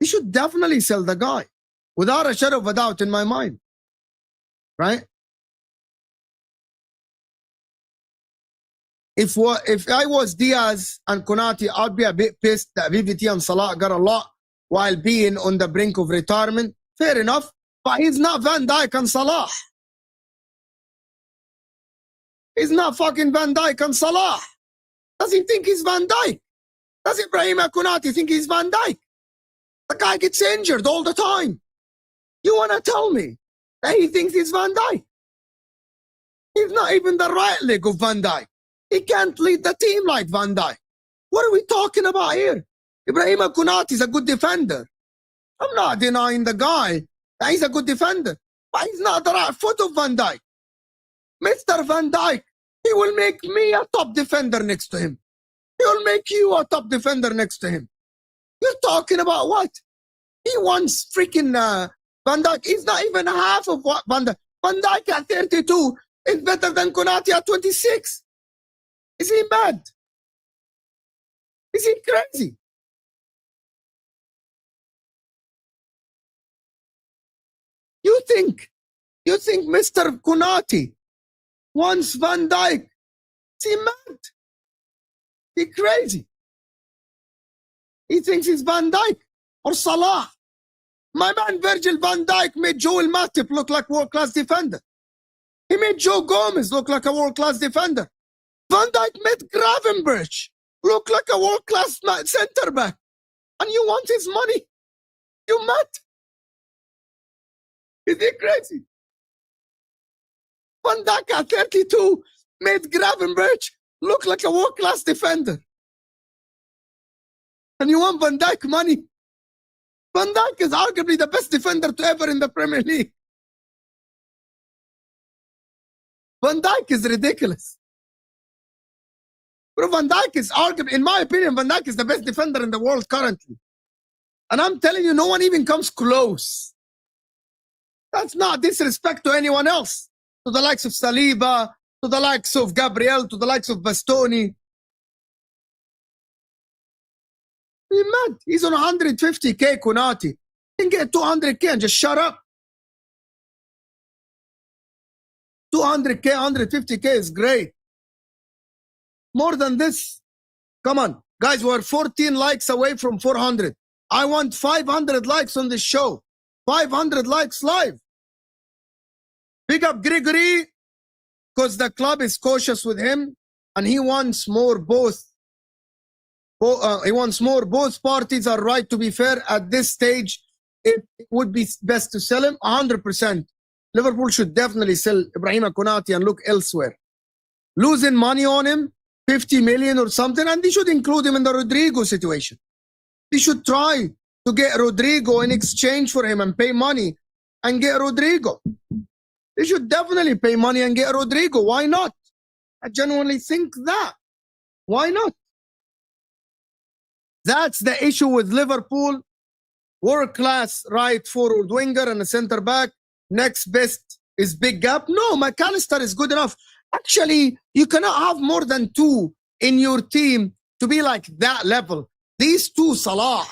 He should definitely sell the guy, without a shadow of a doubt in my mind. Right? If I was Diaz and Konate, I'd be a bit pissed that VVT and Salah got a lot while being on the brink of retirement. Fair enough, but he's not Van Dijk and Salah. He's not fucking Van Dijk and Salah. Does he think he's Van Dijk? Does Ibrahima Konate think he's Van Dijk? The guy gets injured all the time. You want to tell me And he thinks he's Van Dijk. He's not even the right leg of Van Dijk. He can't lead the team like Van Dijk. What are we talking about here? Ibrahima Konate is a good defender. I'm not denying the guy that he's a good defender, but he's not the right foot of Van Dijk. Mr. Van Dijk, he will make me a top defender next to him. He will make you a top defender next to him. You're talking about what? He wants freaking Van Dijk. He's not even half of what Van Dijk. Van Dijk at 32 is better than Konate at 26. Is he mad? Is he crazy? You think Mr. Konate wants Van Dijk? Is he mad? He crazy? He thinks he's Van Dijk or Salah. My man Virgil van Dijk made Joel Matip look like a world-class defender. He made Joe Gomez look like a world-class defender. Van Dijk made Gravenberch look like a world-class centre-back. And you want his money? You mad? Is he crazy? Van Dijk at 32 made Gravenberch look like a world-class defender. And you want Van Dijk money? Van Dijk is arguably the best defender to ever in the Premier League. Van Dijk is ridiculous. Bro, Van Dijk is arguably, in my opinion, Van Dijk is the best defender in the world currently. And I'm telling you, no one even comes close. That's not disrespect to anyone else. To the likes of Saliba, to the likes of Gabriel, to the likes of Bastoni. He's mad. He's on 150k, Konate. He can get 200k and just shut up. 200k, 150k is great. More than this. Come on. Guys, we're 14 likes away from 400. I want 500 likes on this show. 500 likes live. Big up Gregory, because the club is cautious with him and he wants more both. He wants more. Both parties are right to be fair at this stage. It would be best to sell him 100%. Liverpool should definitely sell Ibrahima Konate and look elsewhere. Losing money on him, 50 million or something, and they should include him in the Rodrygo situation. They should try to get Rodrygo in exchange for him and pay money and get Rodrygo. They should definitely pay money and get Rodrygo. Why not? I genuinely think that. Why not? That's the issue with Liverpool. World-class right forward winger and a centre-back. Next best is big gap. No, McAllister is good enough. Actually, you cannot have more than two in your team to be like that level. These two, Salah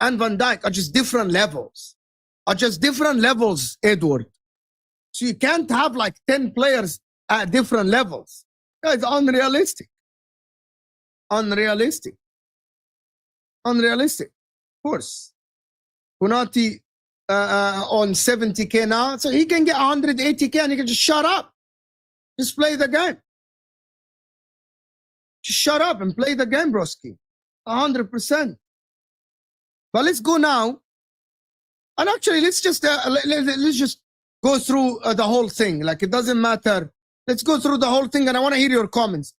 and Van Dijk, are just different levels. Edward. So you can't have like 10 players at different levels. It's unrealistic. Unrealistic. Of course. Konate on 70k now, so he can get 180k and he can just shut up. Just play the game. Just shut up and play the game, broski. 100%. But let's go now. And actually, let's just go through the whole thing. Like, it doesn't matter. Let's go through the whole thing, and I want to hear your comments.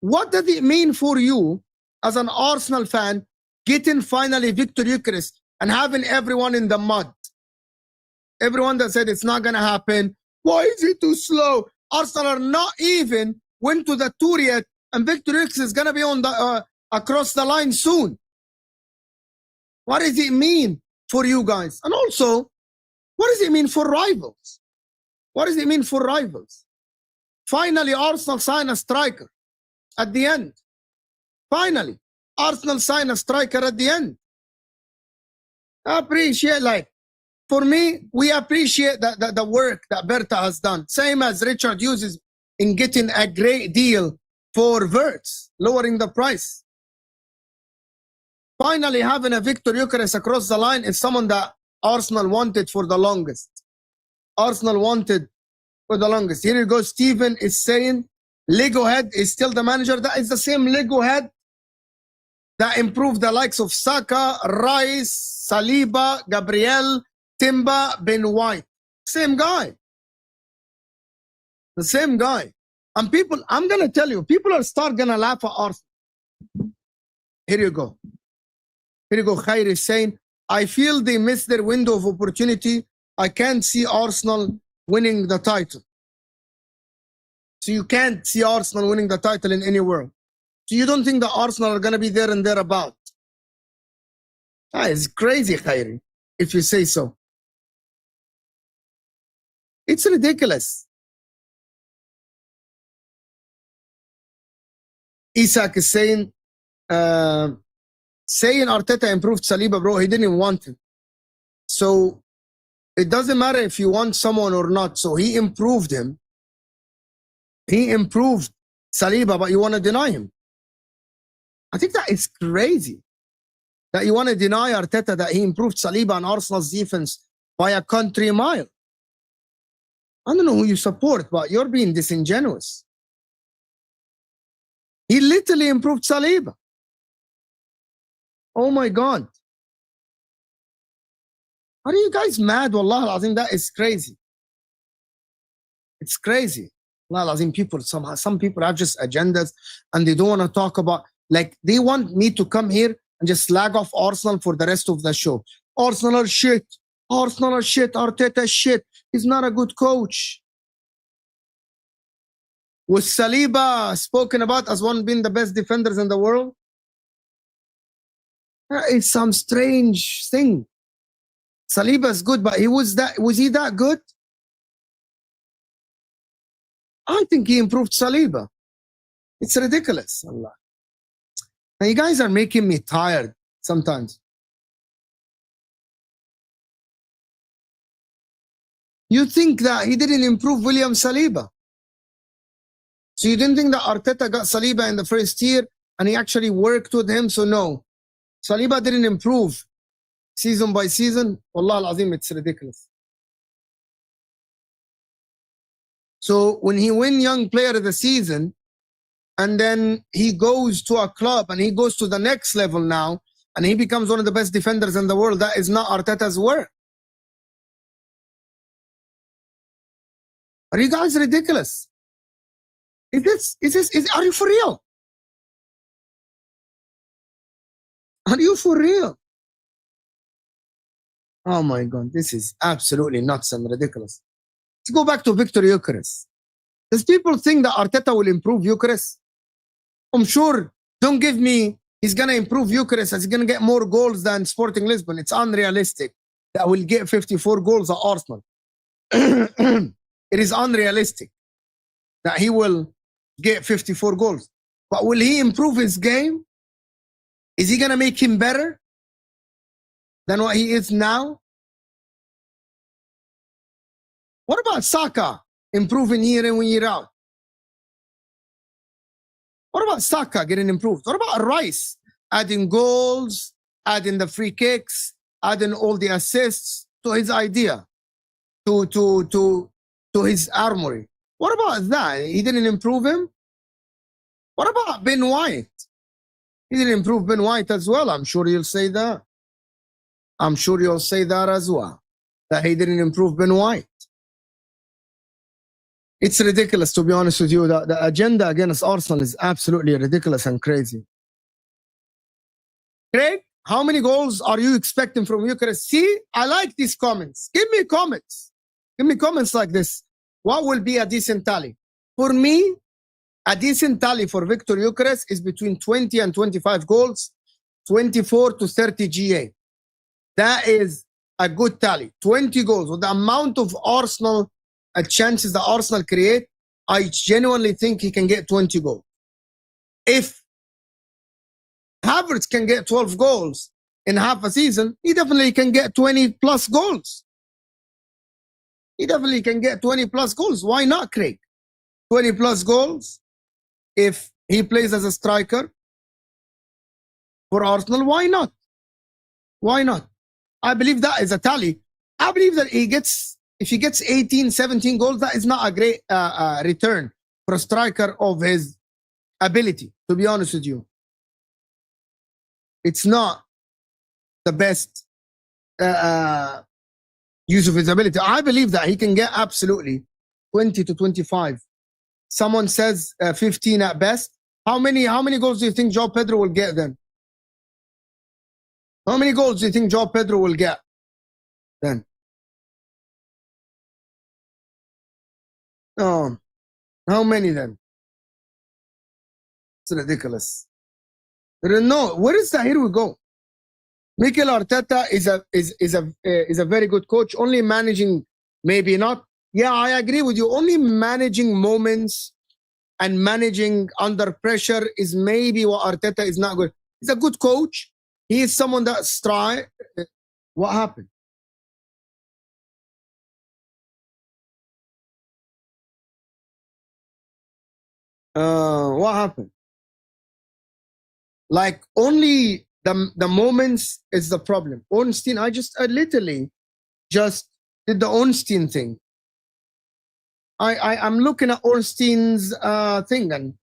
What does it mean for you as an Arsenal fan getting finally Victor Gyokeres and having everyone in the mud? Everyone that said it's not going to happen. Why is it too slow? Arsenal are not even went to the tour yet, and Victor Gyokeres is going to be on the across the line soon. What does it mean for you guys? And also, what does it mean for rivals? What does it mean for rivals? Finally, Arsenal signed a striker at the end. Finally, Arsenal signed a striker at the end. I appreciate, like, for me, we appreciate the work that Berta has done. Same as Richard uses in getting a great deal for Wirtz, lowering the price. Finally, having a Victor Gyokeres across the line is someone that Arsenal wanted for the longest. Arsenal wanted for the longest. Here you go. Steven is saying Lego Head is still the manager. That is the same Lego Head that improved the likes of Saka, Rice, Saliba, Gabriel, Timber, Ben White. Same guy. The same guy. And people, I'm going to tell you, people are start going to laugh at Arsenal. Here you go. Here you go. Khair is saying, I feel they missed their window of opportunity. I can't see Arsenal winning the title. So you can't see Arsenal winning the title in any world. So you don't think that Arsenal are going to be there and thereabout. It's crazy, Khairi, if you say so. It's ridiculous. Isak is saying Arteta improved Saliba, bro. He didn't want it. So it doesn't matter if you want someone or not. So he improved him. He improved Saliba, but you want to deny him. I think that is crazy. That you want to deny Arteta that he improved Saliba and Arsenal's defense by a country mile. I don't know who you support, but you're being disingenuous. He literally improved Saliba. Oh my God. Are you guys mad? Wallah, I think that is crazy. It's crazy. Wallah, I think people, some people have just agendas and they don't want to talk about, like, they want me to come here and just slag off Arsenal for the rest of the show. Arsenal are shit. Arsenal are shit. Arteta is shit. He's not a good coach. Was Saliba spoken about as one being the best defenders in the world? It's some strange thing. Saliba is good, but was he that good? I think he improved Saliba. It's ridiculous. Allah. Now you guys are making me tired sometimes. You think that he didn't improve William Saliba? So you didn't think that Arteta got Saliba in the first year and he actually worked with him? So no, Saliba didn't improve season by season. Wallah al-Azim, it's ridiculous. So when he win Young Player of the Season and then he goes to a club and he goes to the next level now and he becomes one of the best defenders in the world, that is not Arteta's work. Are you guys ridiculous? Are you for real? Are you for real? Oh my God, this is absolutely nuts and ridiculous. Let's go back to Victor Gyokeres. Does people think that Arteta will improve Gyokeres? I'm sure. Don't give me he's going to improve Gyokeres as he's going to get more goals than Sporting Lisbon. It's unrealistic that will get 54 goals at Arsenal. It is unrealistic that he will get 54 goals. But will he improve his game? Is he going to make him better than what he is now? What about Saka improving year in, year out? What about Saka getting improved? What about Rice adding goals, adding the free kicks, adding all the assists to his idea, to his armory? What about that? He didn't improve him? What about Ben White? He didn't improve Ben White as well. I'm sure you'll say that. I'm sure you'll say that as well, that he didn't improve Ben White. It's ridiculous, to be honest with you. The agenda against Arsenal is absolutely ridiculous and crazy. Craig, how many goals are you expecting from Gyokeres? See, I like these comments. Give me comments. Give me comments like this. What will be a decent tally? For me, a decent tally for Victor Gyokeres is between 20 and 25 goals, 24 to 30 GA. That is a good tally. 20 goals. With the amount of Arsenal chances that Arsenal create, I genuinely think he can get 20 goals. If Havertz can get 12 goals in half a season, he definitely can get 20 plus goals. He definitely can get 20 plus goals. Why not, Craig? 20 plus goals. If he plays as a striker for Arsenal, why not? Why not? I believe that is a tally. I believe that if he gets 18, 17 goals, that is not a great return for a striker of his ability, to be honest with you. It's not the best use of his ability. I believe that he can get absolutely 20 to 25 Someone says 15 at best. How many goals do you think Joao Pedro will get then? How many goals do you think Joao Pedro will get then? Oh, how many then? It's ridiculous. No, where is that? Here we go. Mikel Arteta is a very good coach. Only managing, maybe not. Yeah, I agree with you. Only managing moments and managing under pressure is maybe what Arteta is not good. He's a good coach. He is someone that strive. What happened? What happened? Like only the moments is the problem. Ornstein, I literally just did the Ornstein thing. I'm looking at Ornstein's thing, and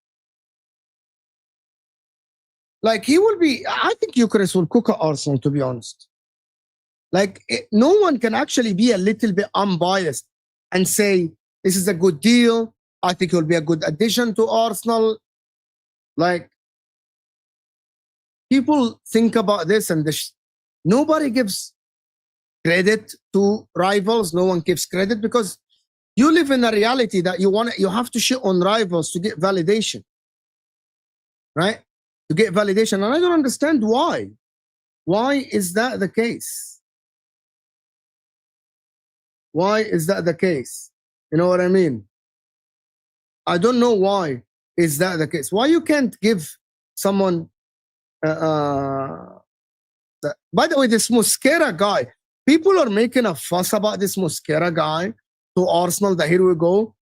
like he will be. I think Gyokeres will cook at Arsenal, to be honest. Like no one can actually be a little bit unbiased and say this is a good deal. I think he'll be a good addition to Arsenal. Like people think about this, and nobody gives credit to rivals. No one gives credit because you live in a reality that you have to shit on rivals to get validation, right? To get validation, and I don't understand why. Why is that the case? Why is that the case? You know what I mean? I don't know why is that the case. Why you can't give someone? By the way, this Mosquera guy, people are making a fuss about this Mosquera guy to Arsenal. That here we go.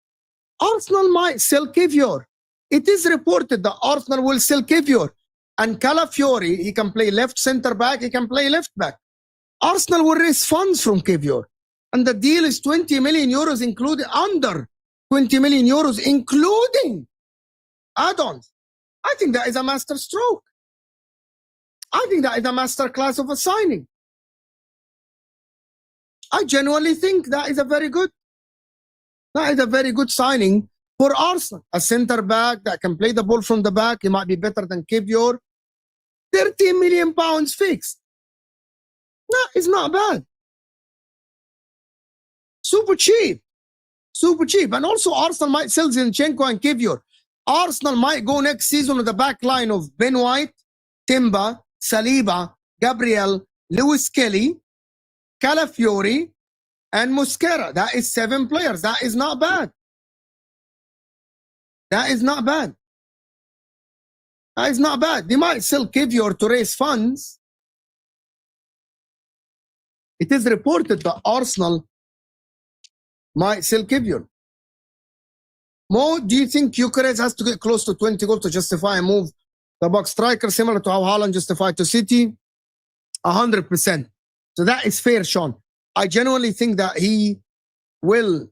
Arsenal might sell Kivior. It is reported that Arsenal will sell Kivior. And Calafiori, he can play left center back, he can play left back. Arsenal will raise funds from Kivior. And the deal is 20 million euros, including under 20 million euros, including add-ons. I think that is a master stroke. I think that is a master class of a signing. I genuinely think that is a very good signing for Arsenal. A center back that can play the ball from the back. He might be better than Kivior. 30 million pounds fixed. No, it's not bad. Super cheap. Super cheap. And also Arsenal might sell Zinchenko and Kivior. Arsenal might go next season with the back line of Ben White, Timber, Saliba, Gabriel, Lewis Kelly, Calafiori, and Mosquera. That is 7 players. That is not bad. That is not bad. That is not bad. They might sell Kivior to raise funds. It is reported that Arsenal might sell Kivior. Mo, do you think Gyokeres has to get close to 20 goals to justify a move? The box striker, similar to how Haaland justified to City? 100%. So that is fair, Sean. I genuinely think that he will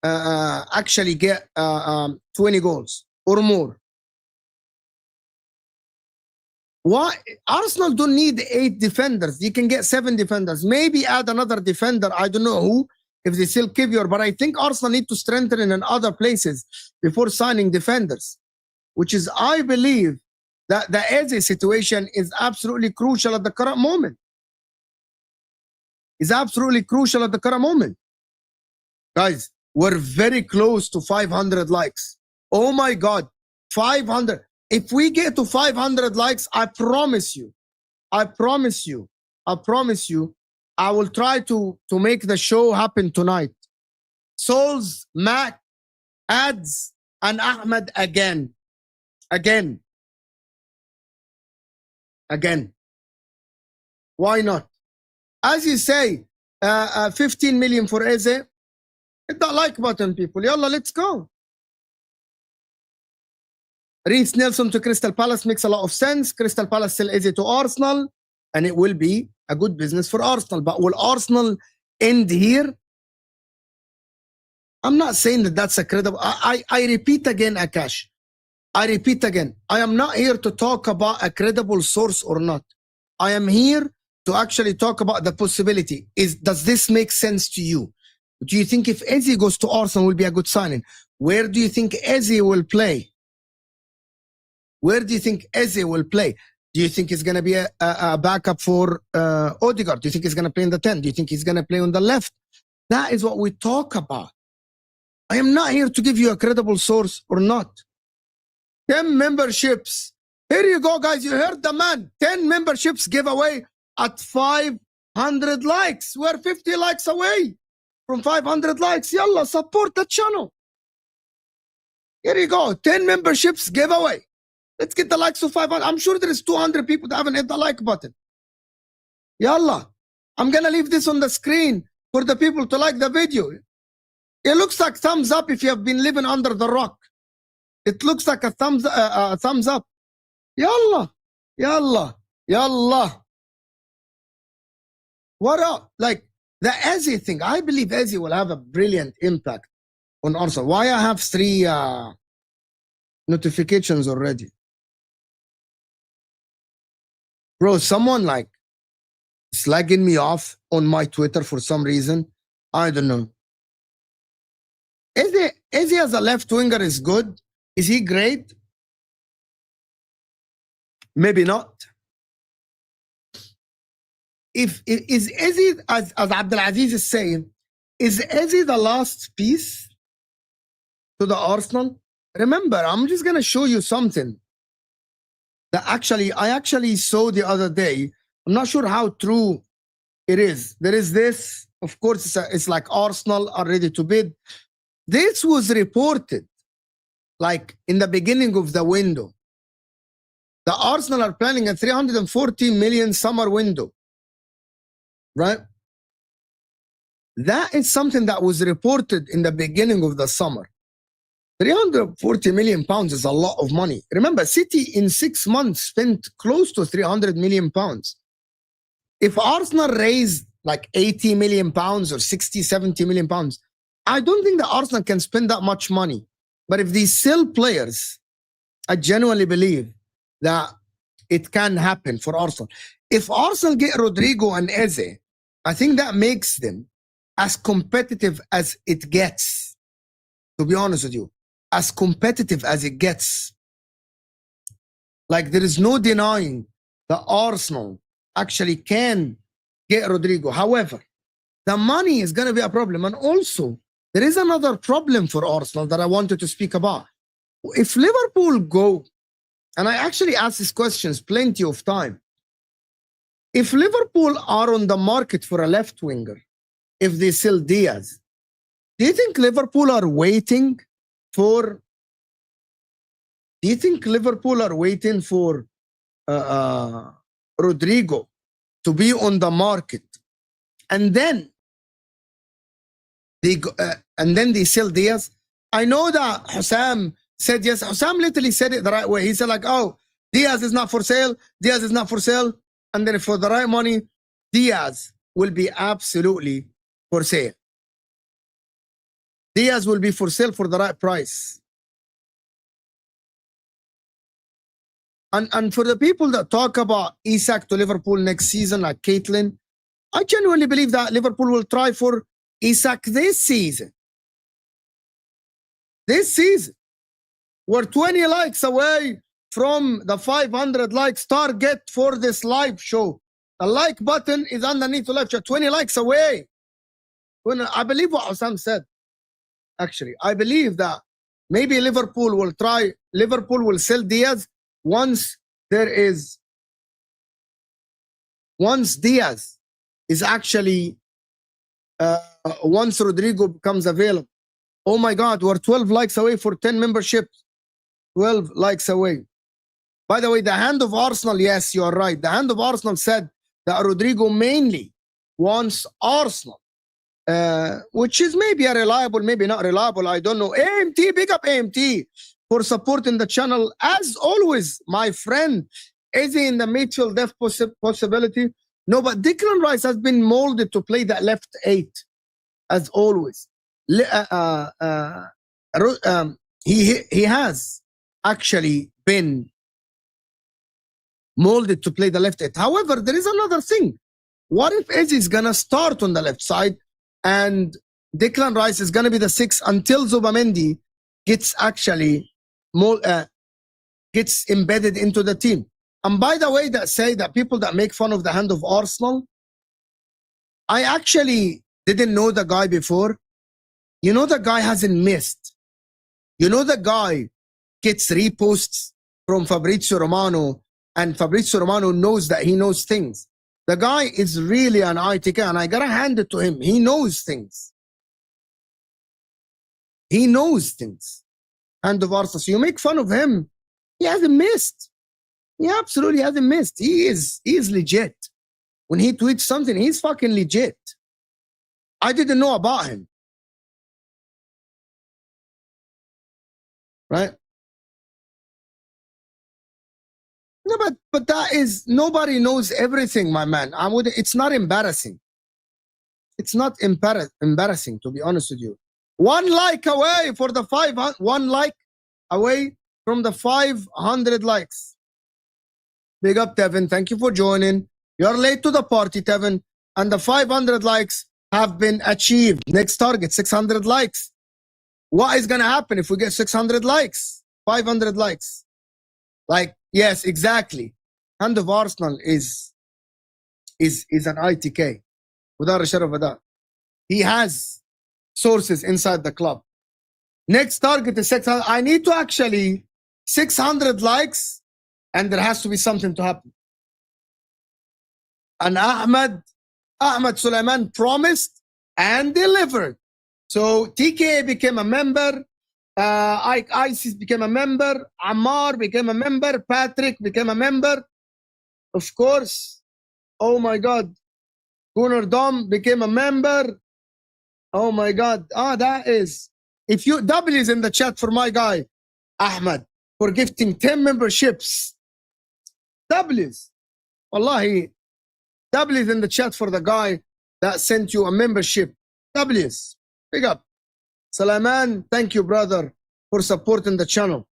actually get 20 goals or more. Why? Arsenal don't need 8 defenders. You can get 7 defenders. Maybe add another defender. I don't know who, if they still Kivior. But I think Arsenal need to strengthen in other places before signing defenders. Which is, I believe, that the Eze situation is absolutely crucial at the current moment. Is absolutely crucial at the current moment. Guys, we're very close to 500 likes. Oh my God, 500. If we get to 500 likes, I promise you, I will try to make the show happen tonight. Souls, Mac, Ads, and Ahmed again. Why not? As you say, 15 million for Eze. Hit that like button, people. Yalla, let's go. Reece Nelson to Crystal Palace makes a lot of sense. Crystal Palace sell Eze to Arsenal, and it will be a good business for Arsenal. But will Arsenal end here? I'm not saying that that's a credible. I repeat again, Akash. I repeat again. I am not here to talk about a credible source or not. I am here to actually talk about the possibility. Does this make sense to you? Do you think if Eze goes to Arsenal will be a good signing? Where do you think Eze will play? Where do you think Eze will play? Do you think he's going to be a backup for Odegaard? Do you think he's going to play in the 10? Do you think he's going to play on the left? That is what we talk about. I am not here to give you a credible source or not. 10 memberships. Here you go, guys. You heard the man. 10 memberships giveaway at 500 likes. We're 50 likes away from 500 likes. Yalla, support the channel. Here you go. 10 memberships giveaway. Let's get the likes to 500. I'm sure there is 200 people that haven't hit the like button. Yalla. I'm going to leave this on the screen for the people to like the video. It looks like thumbs up if you have been living under the rock. It looks like a thumbs up. Yalla. Yalla. Yalla. What up? Like the Eze thing. I believe Eze will have a brilliant impact on Arsenal. Why I have 3 notifications already? Bro, someone like slagging me off on my Twitter for some reason. I don't know. Eze as a left winger is good. Is he great? Maybe not. Is Eze, as Abdulaziz is saying, is Eze the last piece to the Arsenal? Remember, I'm just going to show you something that I actually saw the other day. I'm not sure how true it is. There is this, of course, it's like Arsenal are ready to bid. This was reported like in the beginning of the window. The Arsenal are planning a 340 million summer window, right? That is something that was reported in the beginning of the summer. 340 million pounds is a lot of money. Remember, City in 6 months spent close to 300 million pounds. If Arsenal raised like 80 million pounds or 60, 70 million pounds, I don't think that Arsenal can spend that much money. But if they sell players, I genuinely believe that it can happen for Arsenal. If Arsenal get Rodrygo and Eze, I think that makes them as competitive as it gets. To be honest with you, as competitive as it gets. Like there is no denying that Arsenal actually can get Rodrygo. However, the money is going to be a problem. And also, there is another problem for Arsenal that I wanted to speak about. If Liverpool go, and I actually asked these questions plenty of time. If Liverpool are on the market for a left winger, if they sell Diaz, do you think Liverpool are waiting for Rodrygo to be on the market, and then they sell Diaz? I know that Hussam said yes. Hussam literally said it the right way. He said like, oh, Diaz is not for sale. Diaz is not for sale. And then for the right money, Diaz will be absolutely for sale. Diaz will be for sale for the right price. And for the people that talk about Isak to Liverpool next season, like Caitlin, I genuinely believe that Liverpool will try for Isak this season. This season. We're 20 likes away from the 500 likes target for this live show. The like button is underneath the live show. 20 likes away. I believe what Osam said. Actually, I believe that maybe Liverpool will sell Diaz once Diaz is actually once Rodrygo becomes available. Oh my God, we're 12 likes away for 10 memberships. 12 likes away. By the way, the Hand of Arsenal, yes, you are right. The Hand of Arsenal said that Rodrygo mainly wants Arsenal, which is maybe a reliable, maybe not reliable. I don't know. AMT, big up AMT for supporting the channel. As always, my friend, is he in the midfield depth possibility? No, but Declan Rice has been molded to play that left 8, as always. He has actually been molded to play the left 8. However, there is another thing. What if Eze is going to start on the left side and Declan Rice is going to be the 6 until Zubamendi gets actually more gets embedded into the team. And by the way, that say that people that make fun of the hand of Arsenal, I actually didn't know the guy before. You know, the guy hasn't missed. You know, the guy gets reposts from Fabrizio Romano, and Fabrizio Romano knows that he knows things. The guy is really an Ekitike, and I gotta hand it to him. He knows things. He knows things. Hand of Arsenal. So you make fun of him. He hasn't missed. He absolutely hasn't missed. He is legit. When he tweets something, he's fucking legit. I didn't know about him. Right? No, but that is, nobody knows everything, my man. It's not embarrassing. It's not embarrassing, to be honest with you. 1 like away for the 500. 1 like away from the 500 likes. Big up, Tevin. Thank you for joining. You're late to the party, Tevin. And the 500 likes have been achieved. Next target, 600 likes. What is going to happen if we get 600 likes? 500 likes. Like, yes, exactly. Hand of Arsenal is an Ekitike. Without a shadow of a doubt. He has sources inside the club. Next target is 600. I need to actually 600 likes, and there has to be something to happen. And Ahmed Suleiman promised and delivered. So TK became a member. ISIS became a member. Ammar became a member. Patrick became a member. Of course. Oh my God. Gunnar Dom became a member. Oh my God. That is. If you W's in the chat for my guy, Ahmed, for gifting 10 memberships. W's. Wallahi. W's in the chat for the guy that sent you a membership. W's. Big up. Salaman, thank you, brother, for supporting the channel.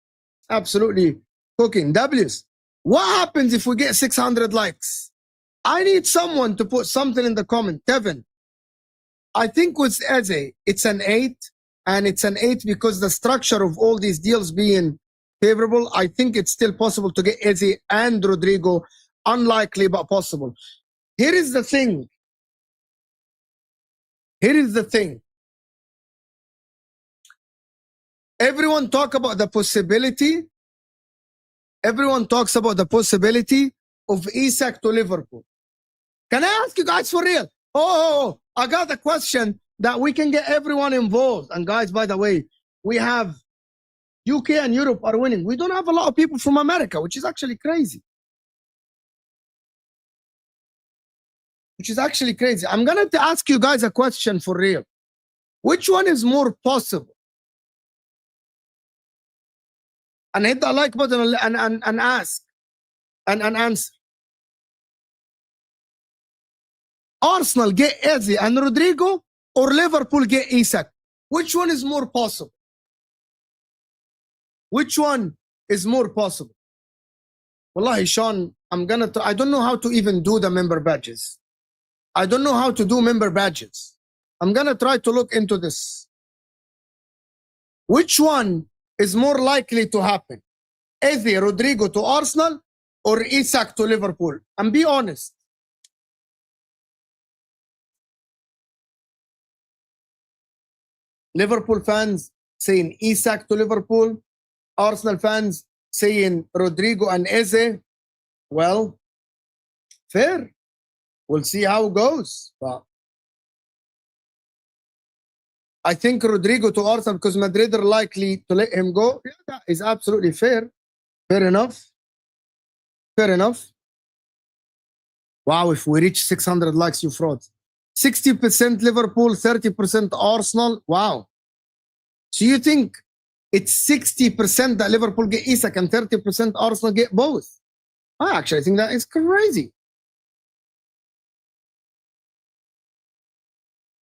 Absolutely cooking. W's. What happens if we get 600 likes? I need someone to put something in the comment. Kevin, I think with Eze, it's an 8, and it's an 8 because the structure of all these deals being favorable, I think it's still possible to get Eze and Rodrygo. Unlikely, but possible. Here is the thing. Here is the thing. Everyone talk about the possibility. Everyone talks about the possibility of Isak to Liverpool. Can I ask you guys for real? Oh, I got a question that we can get everyone involved. And guys, by the way, we have UK and Europe are winning. We don't have a lot of people from America, which is actually crazy. Which is actually crazy. I'm going to ask you guys a question for real. Which one is more possible? And hit the like button and ask and answer. Arsenal get Eze and Rodrygo, or Liverpool get Isak? Which one is more possible? Which one is more possible? Wallahi, Sean, I don't know how to even do the member badges. I don't know how to do member badges. I'm going to try to look into this. Which one is more likely to happen? Eze, Rodrygo to Arsenal, or Isak to Liverpool? And be honest. Liverpool fans saying Isak to Liverpool. Arsenal fans saying Rodrygo and Eze. Well, fair. We'll see how it goes. But I think Rodrygo to Arsenal because Madrid are likely to let him go. Yeah, that is absolutely fair. Fair enough. Fair enough. Wow, if we reach 600 likes, you fraud. 60% Liverpool, 30% Arsenal. Wow. So you think it's 60% that Liverpool get Isak and 30% Arsenal get both? I actually think that is crazy.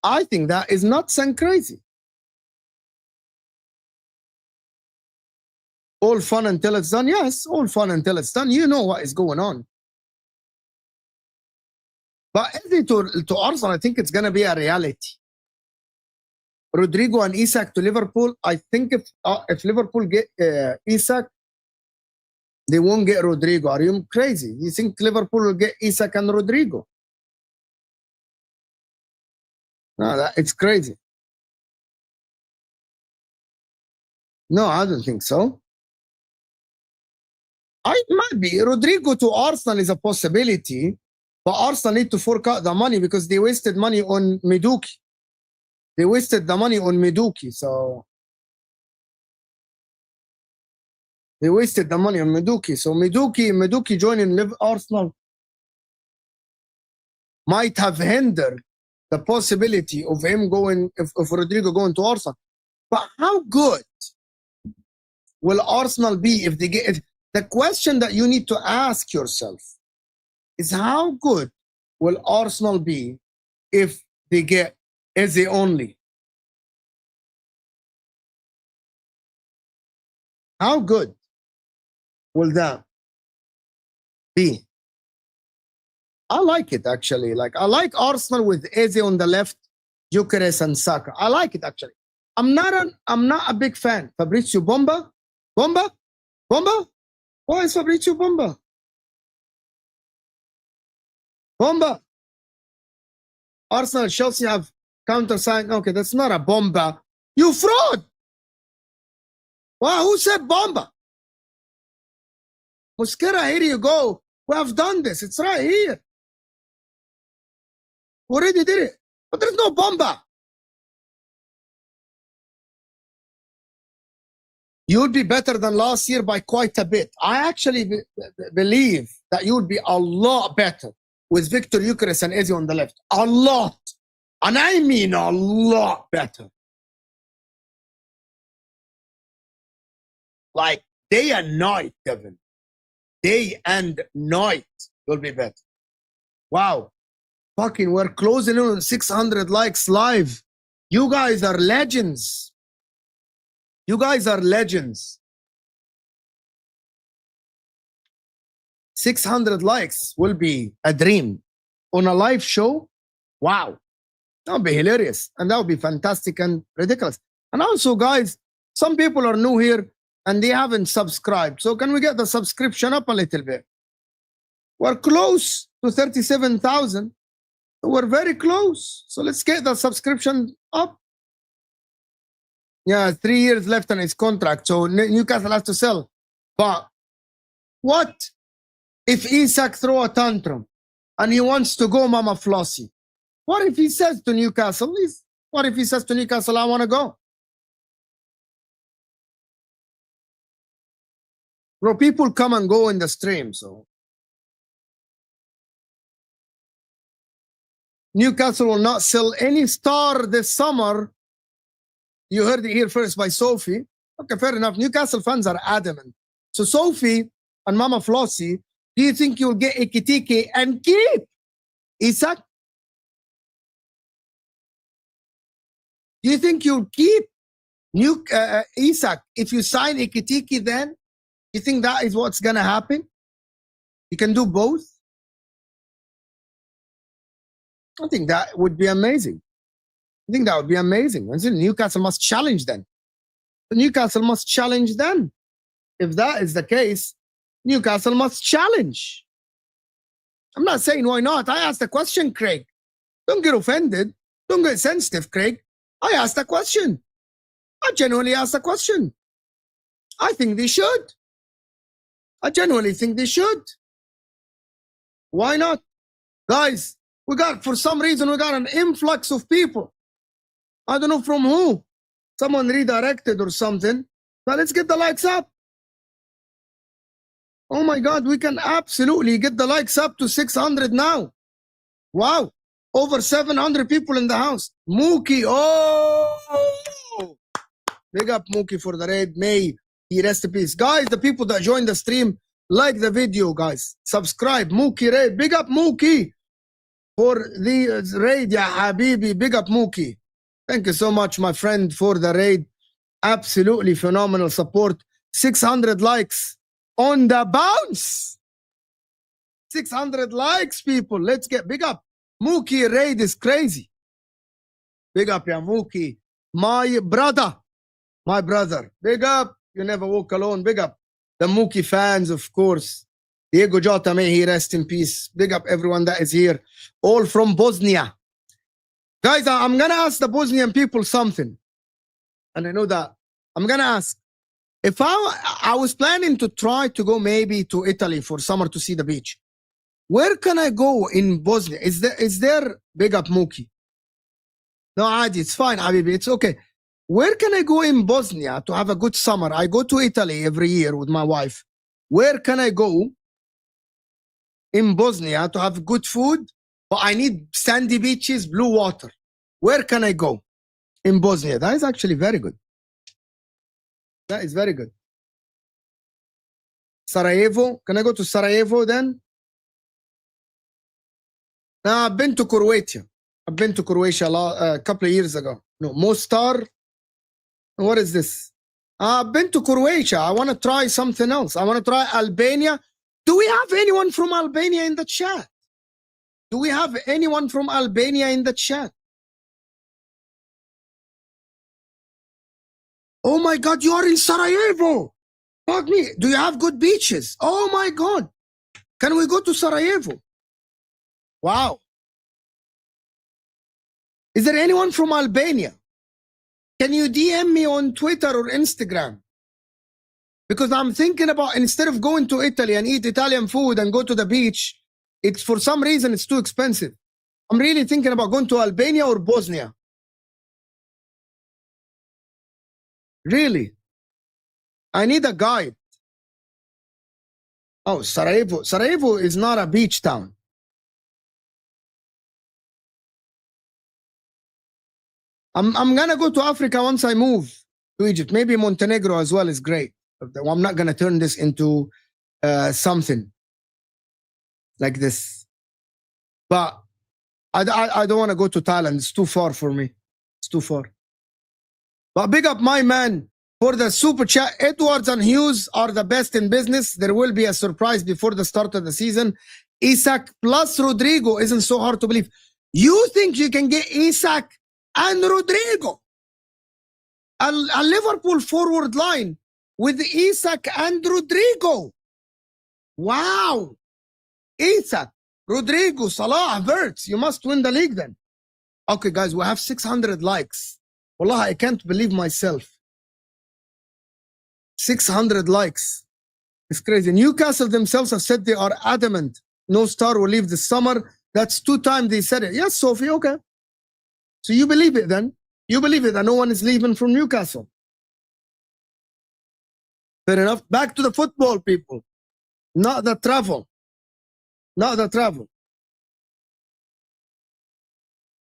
I think that is nuts and crazy. All fun until it's done. Yes, all fun until it's done. You know what is going on. But to Arsenal, I think it's going to be a reality. Rodrygo and Isak to Liverpool. I think if Liverpool get Isak, they won't get Rodrygo. Are you crazy? You think Liverpool will get Isak and Rodrygo? No, it's crazy. No, I don't think so. It might be. Rodrygo to Arsenal is a possibility, but Arsenal need to fork out the money because they wasted money on Meduki. They wasted the money on Meduki, so they wasted the money on Meduki. So Meduki joining Arsenal might have hindered the possibility of him going, if Rodrygo going to Arsenal. But how good will Arsenal be if they get it? The question that you need to ask yourself is how good will Arsenal be if they get Eze only? How good will that be? I like it actually. Like I like Arsenal with Eze on the left, Gyokeres and Saka. I like it actually. I'm not a big fan. Fabrizio Bomba? Why is Fabrizio Bomba? Arsenal, Chelsea have countersigned. Okay, that's not a Bomba. You fraud! Wow, who said Bomba? Mosquera, here you go. We have done this. It's right here. We already did it. But there's no Bomba. You'll be better than last year by quite a bit. I actually believe that you'll be a lot better with Victor Gyokeres and Eze on the left. A lot. And I mean a lot better. Like day and night, Kevin. Day and night will be better. Wow. Fucking, we're closing in on 600 likes live. You guys are legends. You guys are legends. 600 likes will be a dream. On a live show, wow. That would be hilarious. And that would be fantastic and ridiculous. And also, guys, some people are new here and they haven't subscribed. So can we get the subscription up a little bit? We're close to 37,000. We're very close. So let's get the subscription up. Yeah, 3 years left on his contract. So Newcastle has to sell. But what if Isak throw a tantrum and he wants to go Mama Flossie? What if he says to Newcastle, I want to go? Bro, people come and go in the stream, so. Newcastle will not sell any star this summer. You heard it here first by Sophie. Okay, fair enough. Newcastle fans are adamant. So Sophie and Mama Flossie, do you think you'll get Ekitike and keep Isak? Do you think you'll keep Isak if you sign Ekitike then? You think that is what's going to happen? You can do both? I think that would be amazing. I think that would be amazing. And so Newcastle must challenge then. Newcastle must challenge then. If that is the case, Newcastle must challenge. I'm not saying why not. I asked a question, Craig. Don't get offended. Don't get sensitive, Craig. I asked a question. I genuinely asked a question. I think they should. I genuinely think they should. Why not? Guys, for some reason, we got an influx of people. I don't know from who. Someone redirected or something. But let's get the likes up. Oh my God, we can absolutely get the likes up to 600 now. Wow. Over 700 people in the house. Mookie. Oh. Big up Mookie for the raid. May he rest in peace. Guys, the people that joined the stream, like the video, guys. Subscribe. Mookie raid. Big up Mookie for the raid. Ya Habibi. Big up Mookie. Thank you so much, my friend, for the raid. Absolutely phenomenal support. 600 likes on the bounce. 600 likes, people. Let's get big up. Mookie raid is crazy. Big up, ya Mookie. My brother. Big up. You never walk alone. Big up. The Mookie fans, of course. Diego Jota, may he rest in peace. Big up everyone that is here. All from Bosnia. Guys, I'm going to ask the Bosnian people something. And I know that. I'm going to ask. If I was planning to try to go maybe to Italy for summer to see the beach. Where can I go in Bosnia? Is there big up Mookie? No, Adi, it's fine, Habibi. It's okay. Where can I go in Bosnia to have a good summer? I go to Italy every year with my wife. Where can I go in Bosnia to have good food? But I need sandy beaches, blue water. Where can I go in Bosnia? That is actually very good. That is very good. Sarajevo. Can I go to Sarajevo then? No, I've been to Croatia. I've been to Croatia a couple of years ago. No, Mostar. What is this? I've been to Croatia. I want to try something else. I want to try Albania. Do we have anyone from Albania in the chat? Do we have anyone from Albania in the chat? Oh my God, you are in Sarajevo. Fuck me. Do you have good beaches? Oh my God. Can we go to Sarajevo? Wow. Is there anyone from Albania? Can you DM me on Twitter or Instagram? Because I'm thinking about, instead of going to Italy and eat Italian food and go to the beach, it's for some reason it's too expensive. I'm really thinking about going to Albania or Bosnia. Really? I need a guide. Oh, Sarajevo. Sarajevo is not a beach town. I'm gonna go to Africa once I move to Egypt. Maybe Montenegro as well is great. I'm not gonna turn this into something like this. But I don't want to go to Thailand. It's too far for me. It's too far. But big up my man for the super chat. Edwards and Hughes are the best in business. There will be a surprise before the start of the season. Isak plus Rodrygo isn't so hard to believe. You think you can get Isak and Rodrygo? A Liverpool forward line with Isak and Rodrygo. Wow. Isak, Rodrygo, Salah, Verts. You must win the league then. Okay, guys, we have 600 likes. Wallah, I can't believe myself. 600 likes. It's crazy. Newcastle themselves have said they are adamant no star will leave this summer. That's 2 times they said it. Yes, Sophie, okay. So you believe it then? You believe it that no one is leaving from Newcastle? Fair enough. Back to the football, people. Not the travel. Not the travel.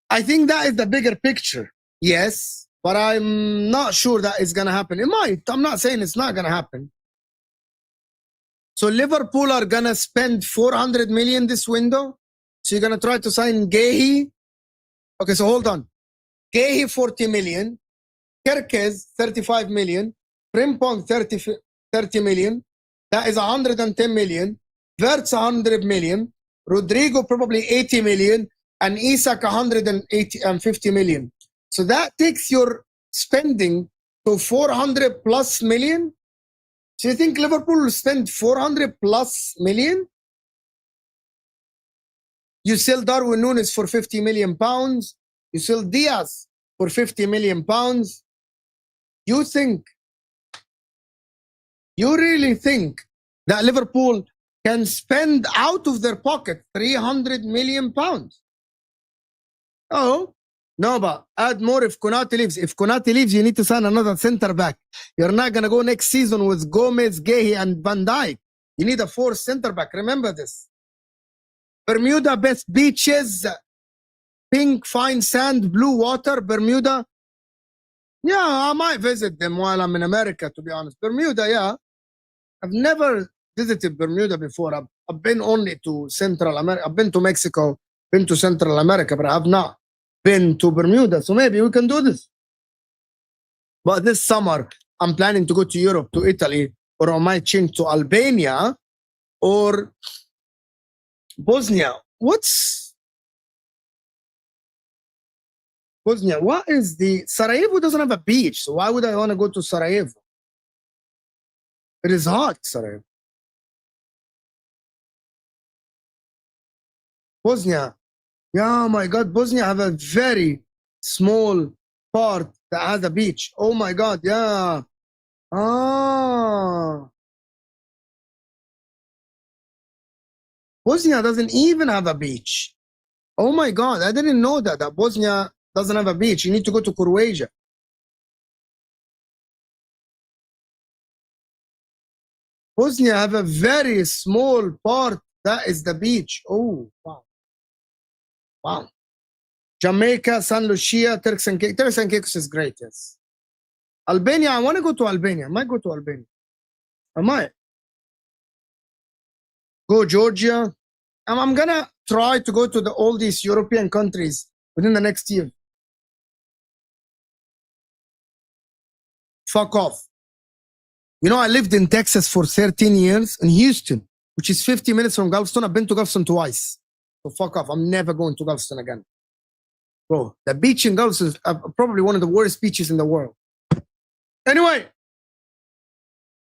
I think that is the bigger picture. Yes, but I'm not sure that is going to happen. It might. I'm not saying it's not going to happen. So Liverpool are going to spend 400 million this window. So you're going to try to sign Gehi. Okay, so hold on. Gehi 40 million. Gyokeres 35 million. Frimpong 30 million. That is 110 million. Verts 100 million. Rodrygo probably 80 million. And Isak 150 million. So that takes your spending to 400 plus million. So you think Liverpool will spend 400 plus million? You sell Darwin Núñez for 50 million pounds. You sell Diaz for 50 million pounds. You really think that Liverpool can spend out of their pocket 300 million pounds? Oh, no, but add more if Konate leaves. If Konate leaves, you need to sign another center back. You're not going to go next season with Gomez, Gehi, and Van Dijk. You need a 4th center back. Remember this. Bermuda, best beaches, pink, fine sand, blue water, Bermuda. Yeah, I might visit them while I'm in America, to be honest. Bermuda, yeah. I've never visited Bermuda before. I've been only to Central America. I've been to Mexico, been to Central America, but I've not been to Bermuda. So maybe we can do this. But this summer, I'm planning to go to Europe, to Italy, or I might change to Albania or Bosnia. What's Bosnia, what is the Sarajevo doesn't have a beach, so why would I want to go to Sarajevo? It is hot, Sarajevo. Bosnia. Yeah, my God, Bosnia have a very small part that has a beach. Oh my God, yeah. Ah. Bosnia doesn't even have a beach. Oh my God, I didn't know that Bosnia doesn't have a beach. You need to go to Croatia. Bosnia have a very small part that is the beach. Oh, wow. Wow. Jamaica, San Lucia, Turks and Caicos. Turks and Caicos is great, yes. Albania, I want to go to Albania. I might go to Albania. I might. Go Georgia. I'm going to try to go to all these European countries within the next year. Fuck off. You know, I lived in Texas for 13 years, in Houston, which is 50 minutes from Galveston. I've been to Galveston twice. So fuck off. I'm never going to Galveston again. Bro, the beach in Galveston is probably one of the worst beaches in the world. Anyway,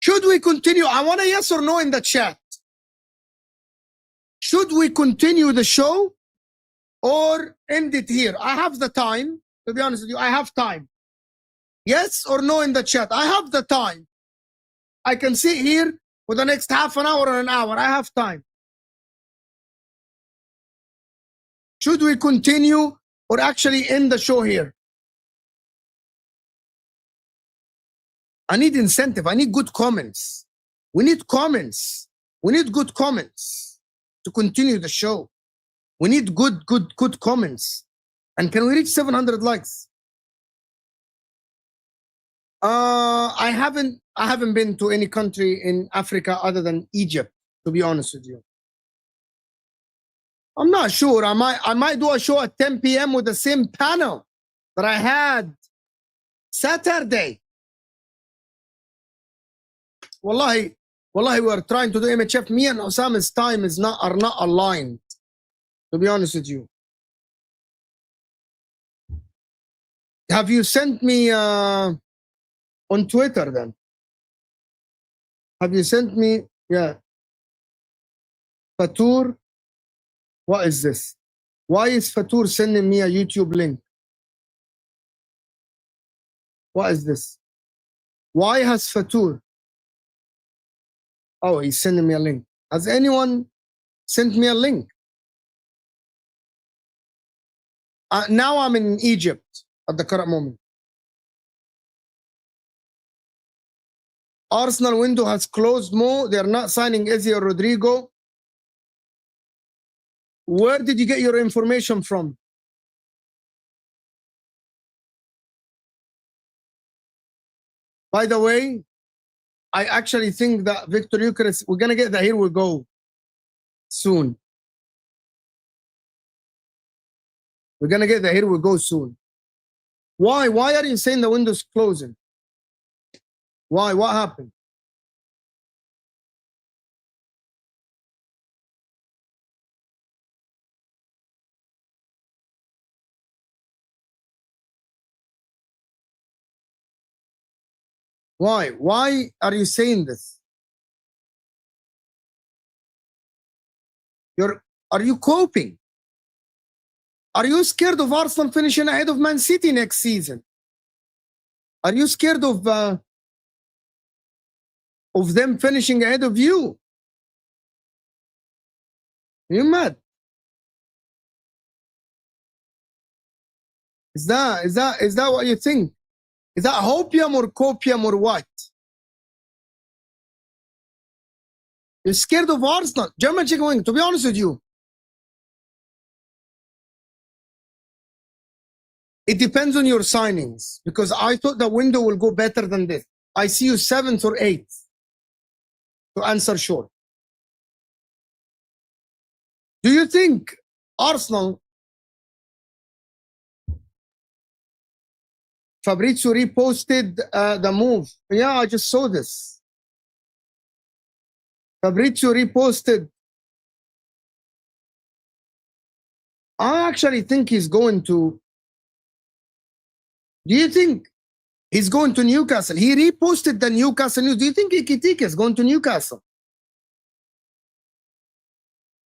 should we continue? I want a yes or no in the chat. Should we continue the show or end it here? I have the time. To be honest with you, I have time. Yes or no in the chat? I have the time. I can sit here for the next half an hour or an hour. I have time. Should we continue or actually end the show here? I need incentive. I need good comments. We need comments. We need good comments to continue the show. We need good comments. And can we reach 700 likes? I haven't been to any country in Africa other than Egypt, to be honest with you. I'm not sure. I might do a show at 10 p.m. with the same panel that I had Saturday. Wallahi, we are trying to do MHF. Me and Osama's time are not aligned, to be honest with you. Have you sent me on Twitter then? Have you sent me? Yeah. Fatur, what is this? Why is Fatur sending me a YouTube link? What is this? Why has Fatur? Oh, he's sending me a link. Has anyone sent me a link? Now I'm in Egypt at the current moment. Arsenal window has closed, Mo. They're not signing Eze or Rodrygo. Where did you get your information from? By the way, I actually think that Victor Gyokeres, we're going to get the Here We Go soon. We're going to get the Here We Go soon. Why? Why are you saying the window's closing? Why? What happened? Why? Why are you saying this? Are you coping? Are you scared of Arsenal finishing ahead of Man City next season? Are you scared of them finishing ahead of you? You mad? Is that what you think? Is that hopium or copium or what? You're scared of Arsenal. German chicken wing, to be honest with you. It depends on your signings, because I thought the window will go better than this. I see you 7th or 8th, to answer short. Do you think Arsenal, Fabrizio reposted the move? Yeah, I just saw this. Fabrizio reposted. I actually think he's going to Do you think he's going to Newcastle? He reposted the Newcastle news. Do you think Ekitike is going to Newcastle?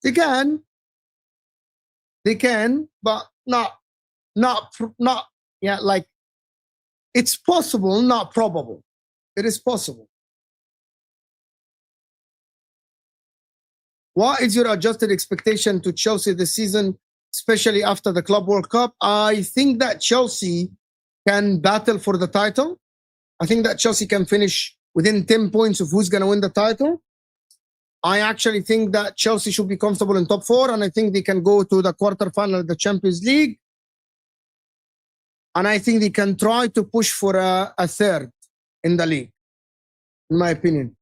They can, but not. Yeah, like it's possible, not probable. It is possible. What is your adjusted expectation to Chelsea this season, especially after the Club World Cup? I think that Chelsea can battle for the title. I think that Chelsea can finish within 10 points of who's going to win the title. I actually think that Chelsea should be comfortable in top 4, and I think they can go to the quarterfinal of the Champions League. And I think they can try to push for a third in the league, in my opinion.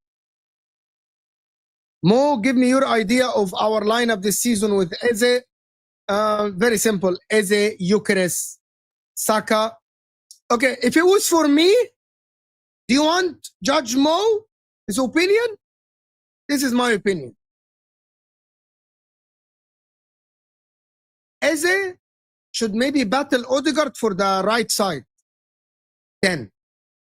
Mo, give me your idea of our lineup this season with Eze. Very simple. Eze, Gyokeres, Saka. Okay, if it was for me, do you want Judge Mo, his opinion? This is my opinion. Eze should maybe battle Odegaard for the right side. 10.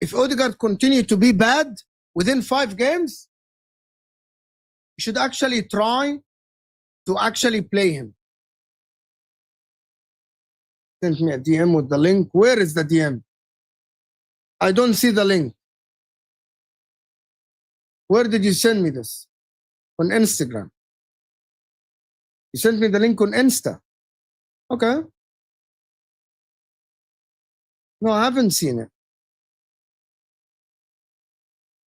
If Odegaard continue to be bad within 5 games, you should actually try to actually play him. Send me a DM with the link. Where is the DM? I don't see the link. Where did you send me this? On Instagram. You sent me the link on Insta. Okay. No, I haven't seen it.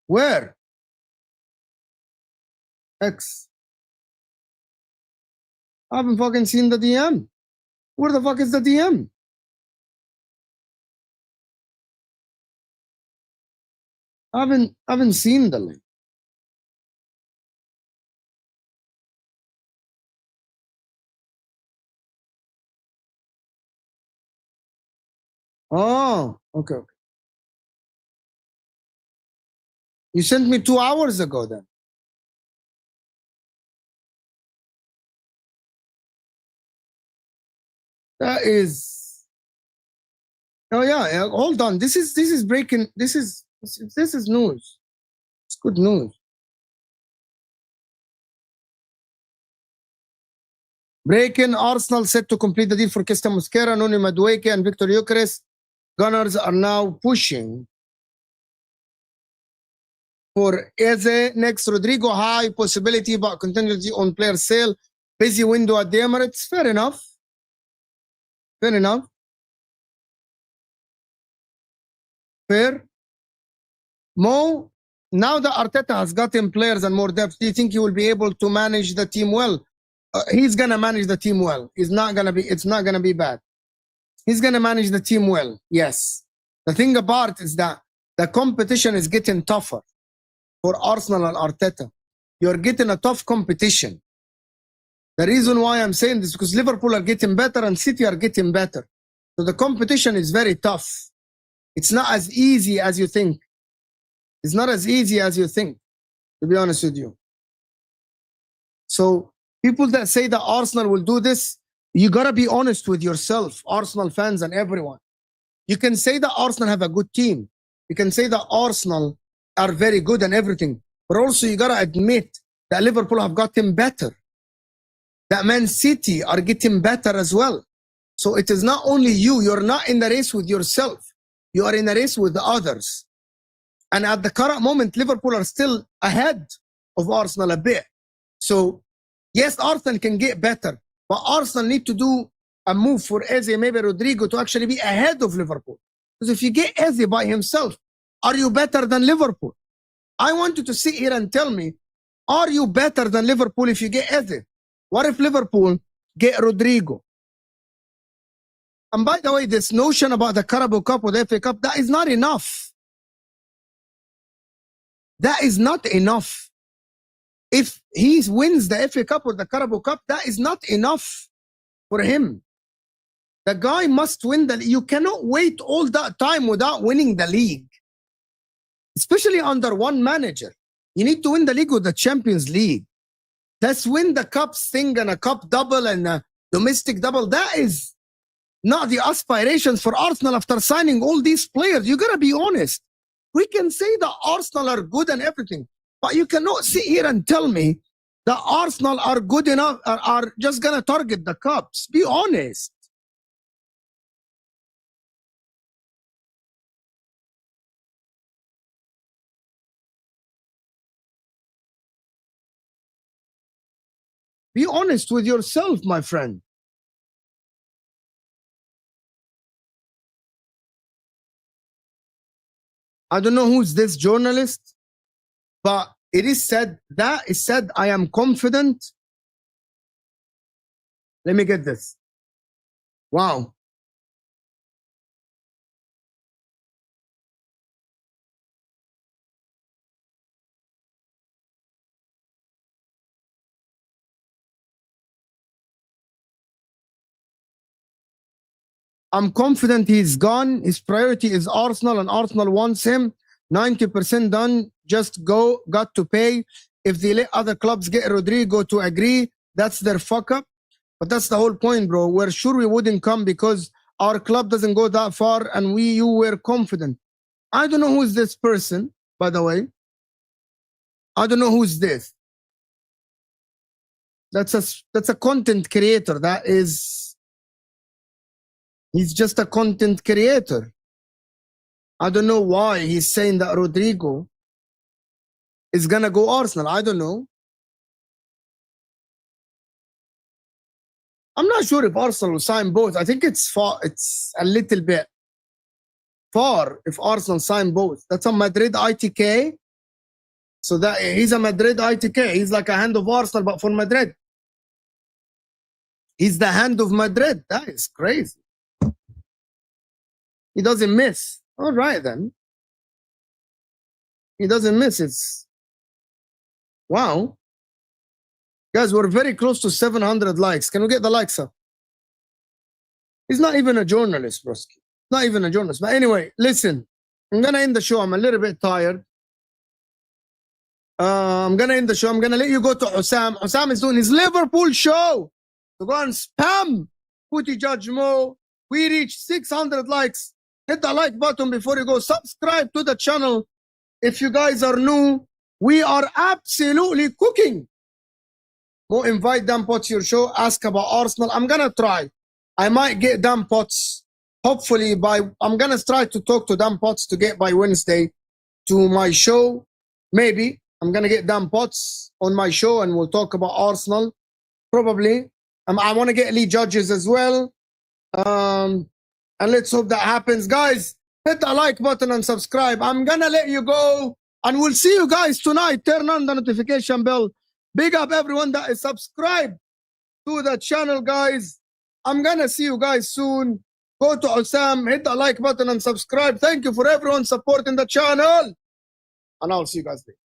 Where? X. I haven't fucking seen the DM. Where the fuck is the DM? I haven't seen the link. Oh, okay. You sent me 2 hours ago then. That is. Oh yeah. Hold on. This is breaking. This is news. It's good news. Breaking: Arsenal set to complete the deal for Christian Mosquera, Noni Madueke, and Victor Gyokeres. Gunners are now pushing for Eze. Next, Rodrygo, high possibility but contingency on player sale. Busy window at the Emirates. Fair enough. Fair enough. Fair. Mo, now that Arteta has gotten players and more depth, do you think he will be able to manage the team well? He's gonna manage the team well. It's not gonna be bad. He's gonna manage the team well. Yes. The thing about it is that the competition is getting tougher for Arsenal and Arteta. You're getting a tough competition. The reason why I'm saying this is because Liverpool are getting better and City are getting better. So the competition is very tough. It's not as easy as you think. It's not as easy as you think, to be honest with you. So people that say that Arsenal will do this, you got to be honest with yourself, Arsenal fans and everyone. You can say that Arsenal have a good team. You can say that Arsenal are very good and everything. But also you got to admit that Liverpool have gotten better. That Man City are getting better as well. So it is not only you. You're not in the race with yourself. You are in a race with the others. And at the current moment, Liverpool are still ahead of Arsenal a bit. So, yes, Arsenal can get better. But Arsenal need to do a move for Eze, maybe Rodrygo, to actually be ahead of Liverpool. Because if you get Eze by himself, are you better than Liverpool? I want you to sit here and tell me, are you better than Liverpool if you get Eze? What if Liverpool get Rodrygo? And by the way, this notion about the Carabao Cup or the FA Cup, that is not enough. That is not enough. If he wins the FA Cup or the Carabao Cup, that is not enough for him. The guy must win the league. You cannot wait all that time without winning the league. Especially under one manager. You need to win the league with the Champions League. Let's win the cups thing and a cup double and a domestic double. That is not the aspirations for Arsenal after signing all these players. You gotta be honest. We can say that Arsenal are good and everything, but you cannot sit here and tell me that Arsenal are good enough, are just gonna target the cups. Be honest. Be honest with yourself, my friend. I don't know who's this journalist, but it is said, I am confident. Let me get this. Wow. I'm confident he's gone. His priority is Arsenal, and Arsenal wants him. 90% done. Just got to pay. If they let other clubs get Rodrygo to agree, that's their fuck up. But that's the whole point, bro. We're sure we wouldn't come because our club doesn't go that far, and you were confident. I don't know who's this person, by the way. I don't know who's this. That's a content creator. He's just a content creator. I don't know why he's saying that Rodrygo is gonna go Arsenal. I don't know. I'm not sure if Arsenal will sign both. I think it's far. It's a little bit far if Arsenal sign both. That's a Madrid ITK. So that he's a Madrid ITK. He's like a hand of Arsenal, but for Madrid. He's the hand of Madrid. That is crazy. He doesn't miss. All right, then. He doesn't miss. It's wow. Guys, we're very close to 700 likes. Can we get the likes up? He's not even a journalist, broski. Not even a journalist. But anyway, listen. I'm going to end the show. I'm a little bit tired. I'm going to end the show. I'm going to let you go to Hussam. Hussam is doing his Liverpool show. So go and spam Footy Judge Mo. We reached 600 likes. Hit the like button before you go. Subscribe to the channel. If you guys are new, we are absolutely cooking. Go invite Dan Potts to your show. Ask about Arsenal. I'm going to try. I might get Dan Potts. Hopefully I'm going to try to talk to Dan Potts to get by Wednesday to my show. Maybe. I'm going to get Dan Potts on my show and we'll talk about Arsenal. Probably. I want to get Lee Judges as well. And let's hope that happens. Guys, hit the like button and subscribe. I'm going to let you go. And we'll see you guys tonight. Turn on the notification bell. Big up everyone that is subscribed to the channel, guys. I'm going to see you guys soon. Go to Hussam, hit the like button and subscribe. Thank you for everyone supporting the channel. And I'll see you guys later.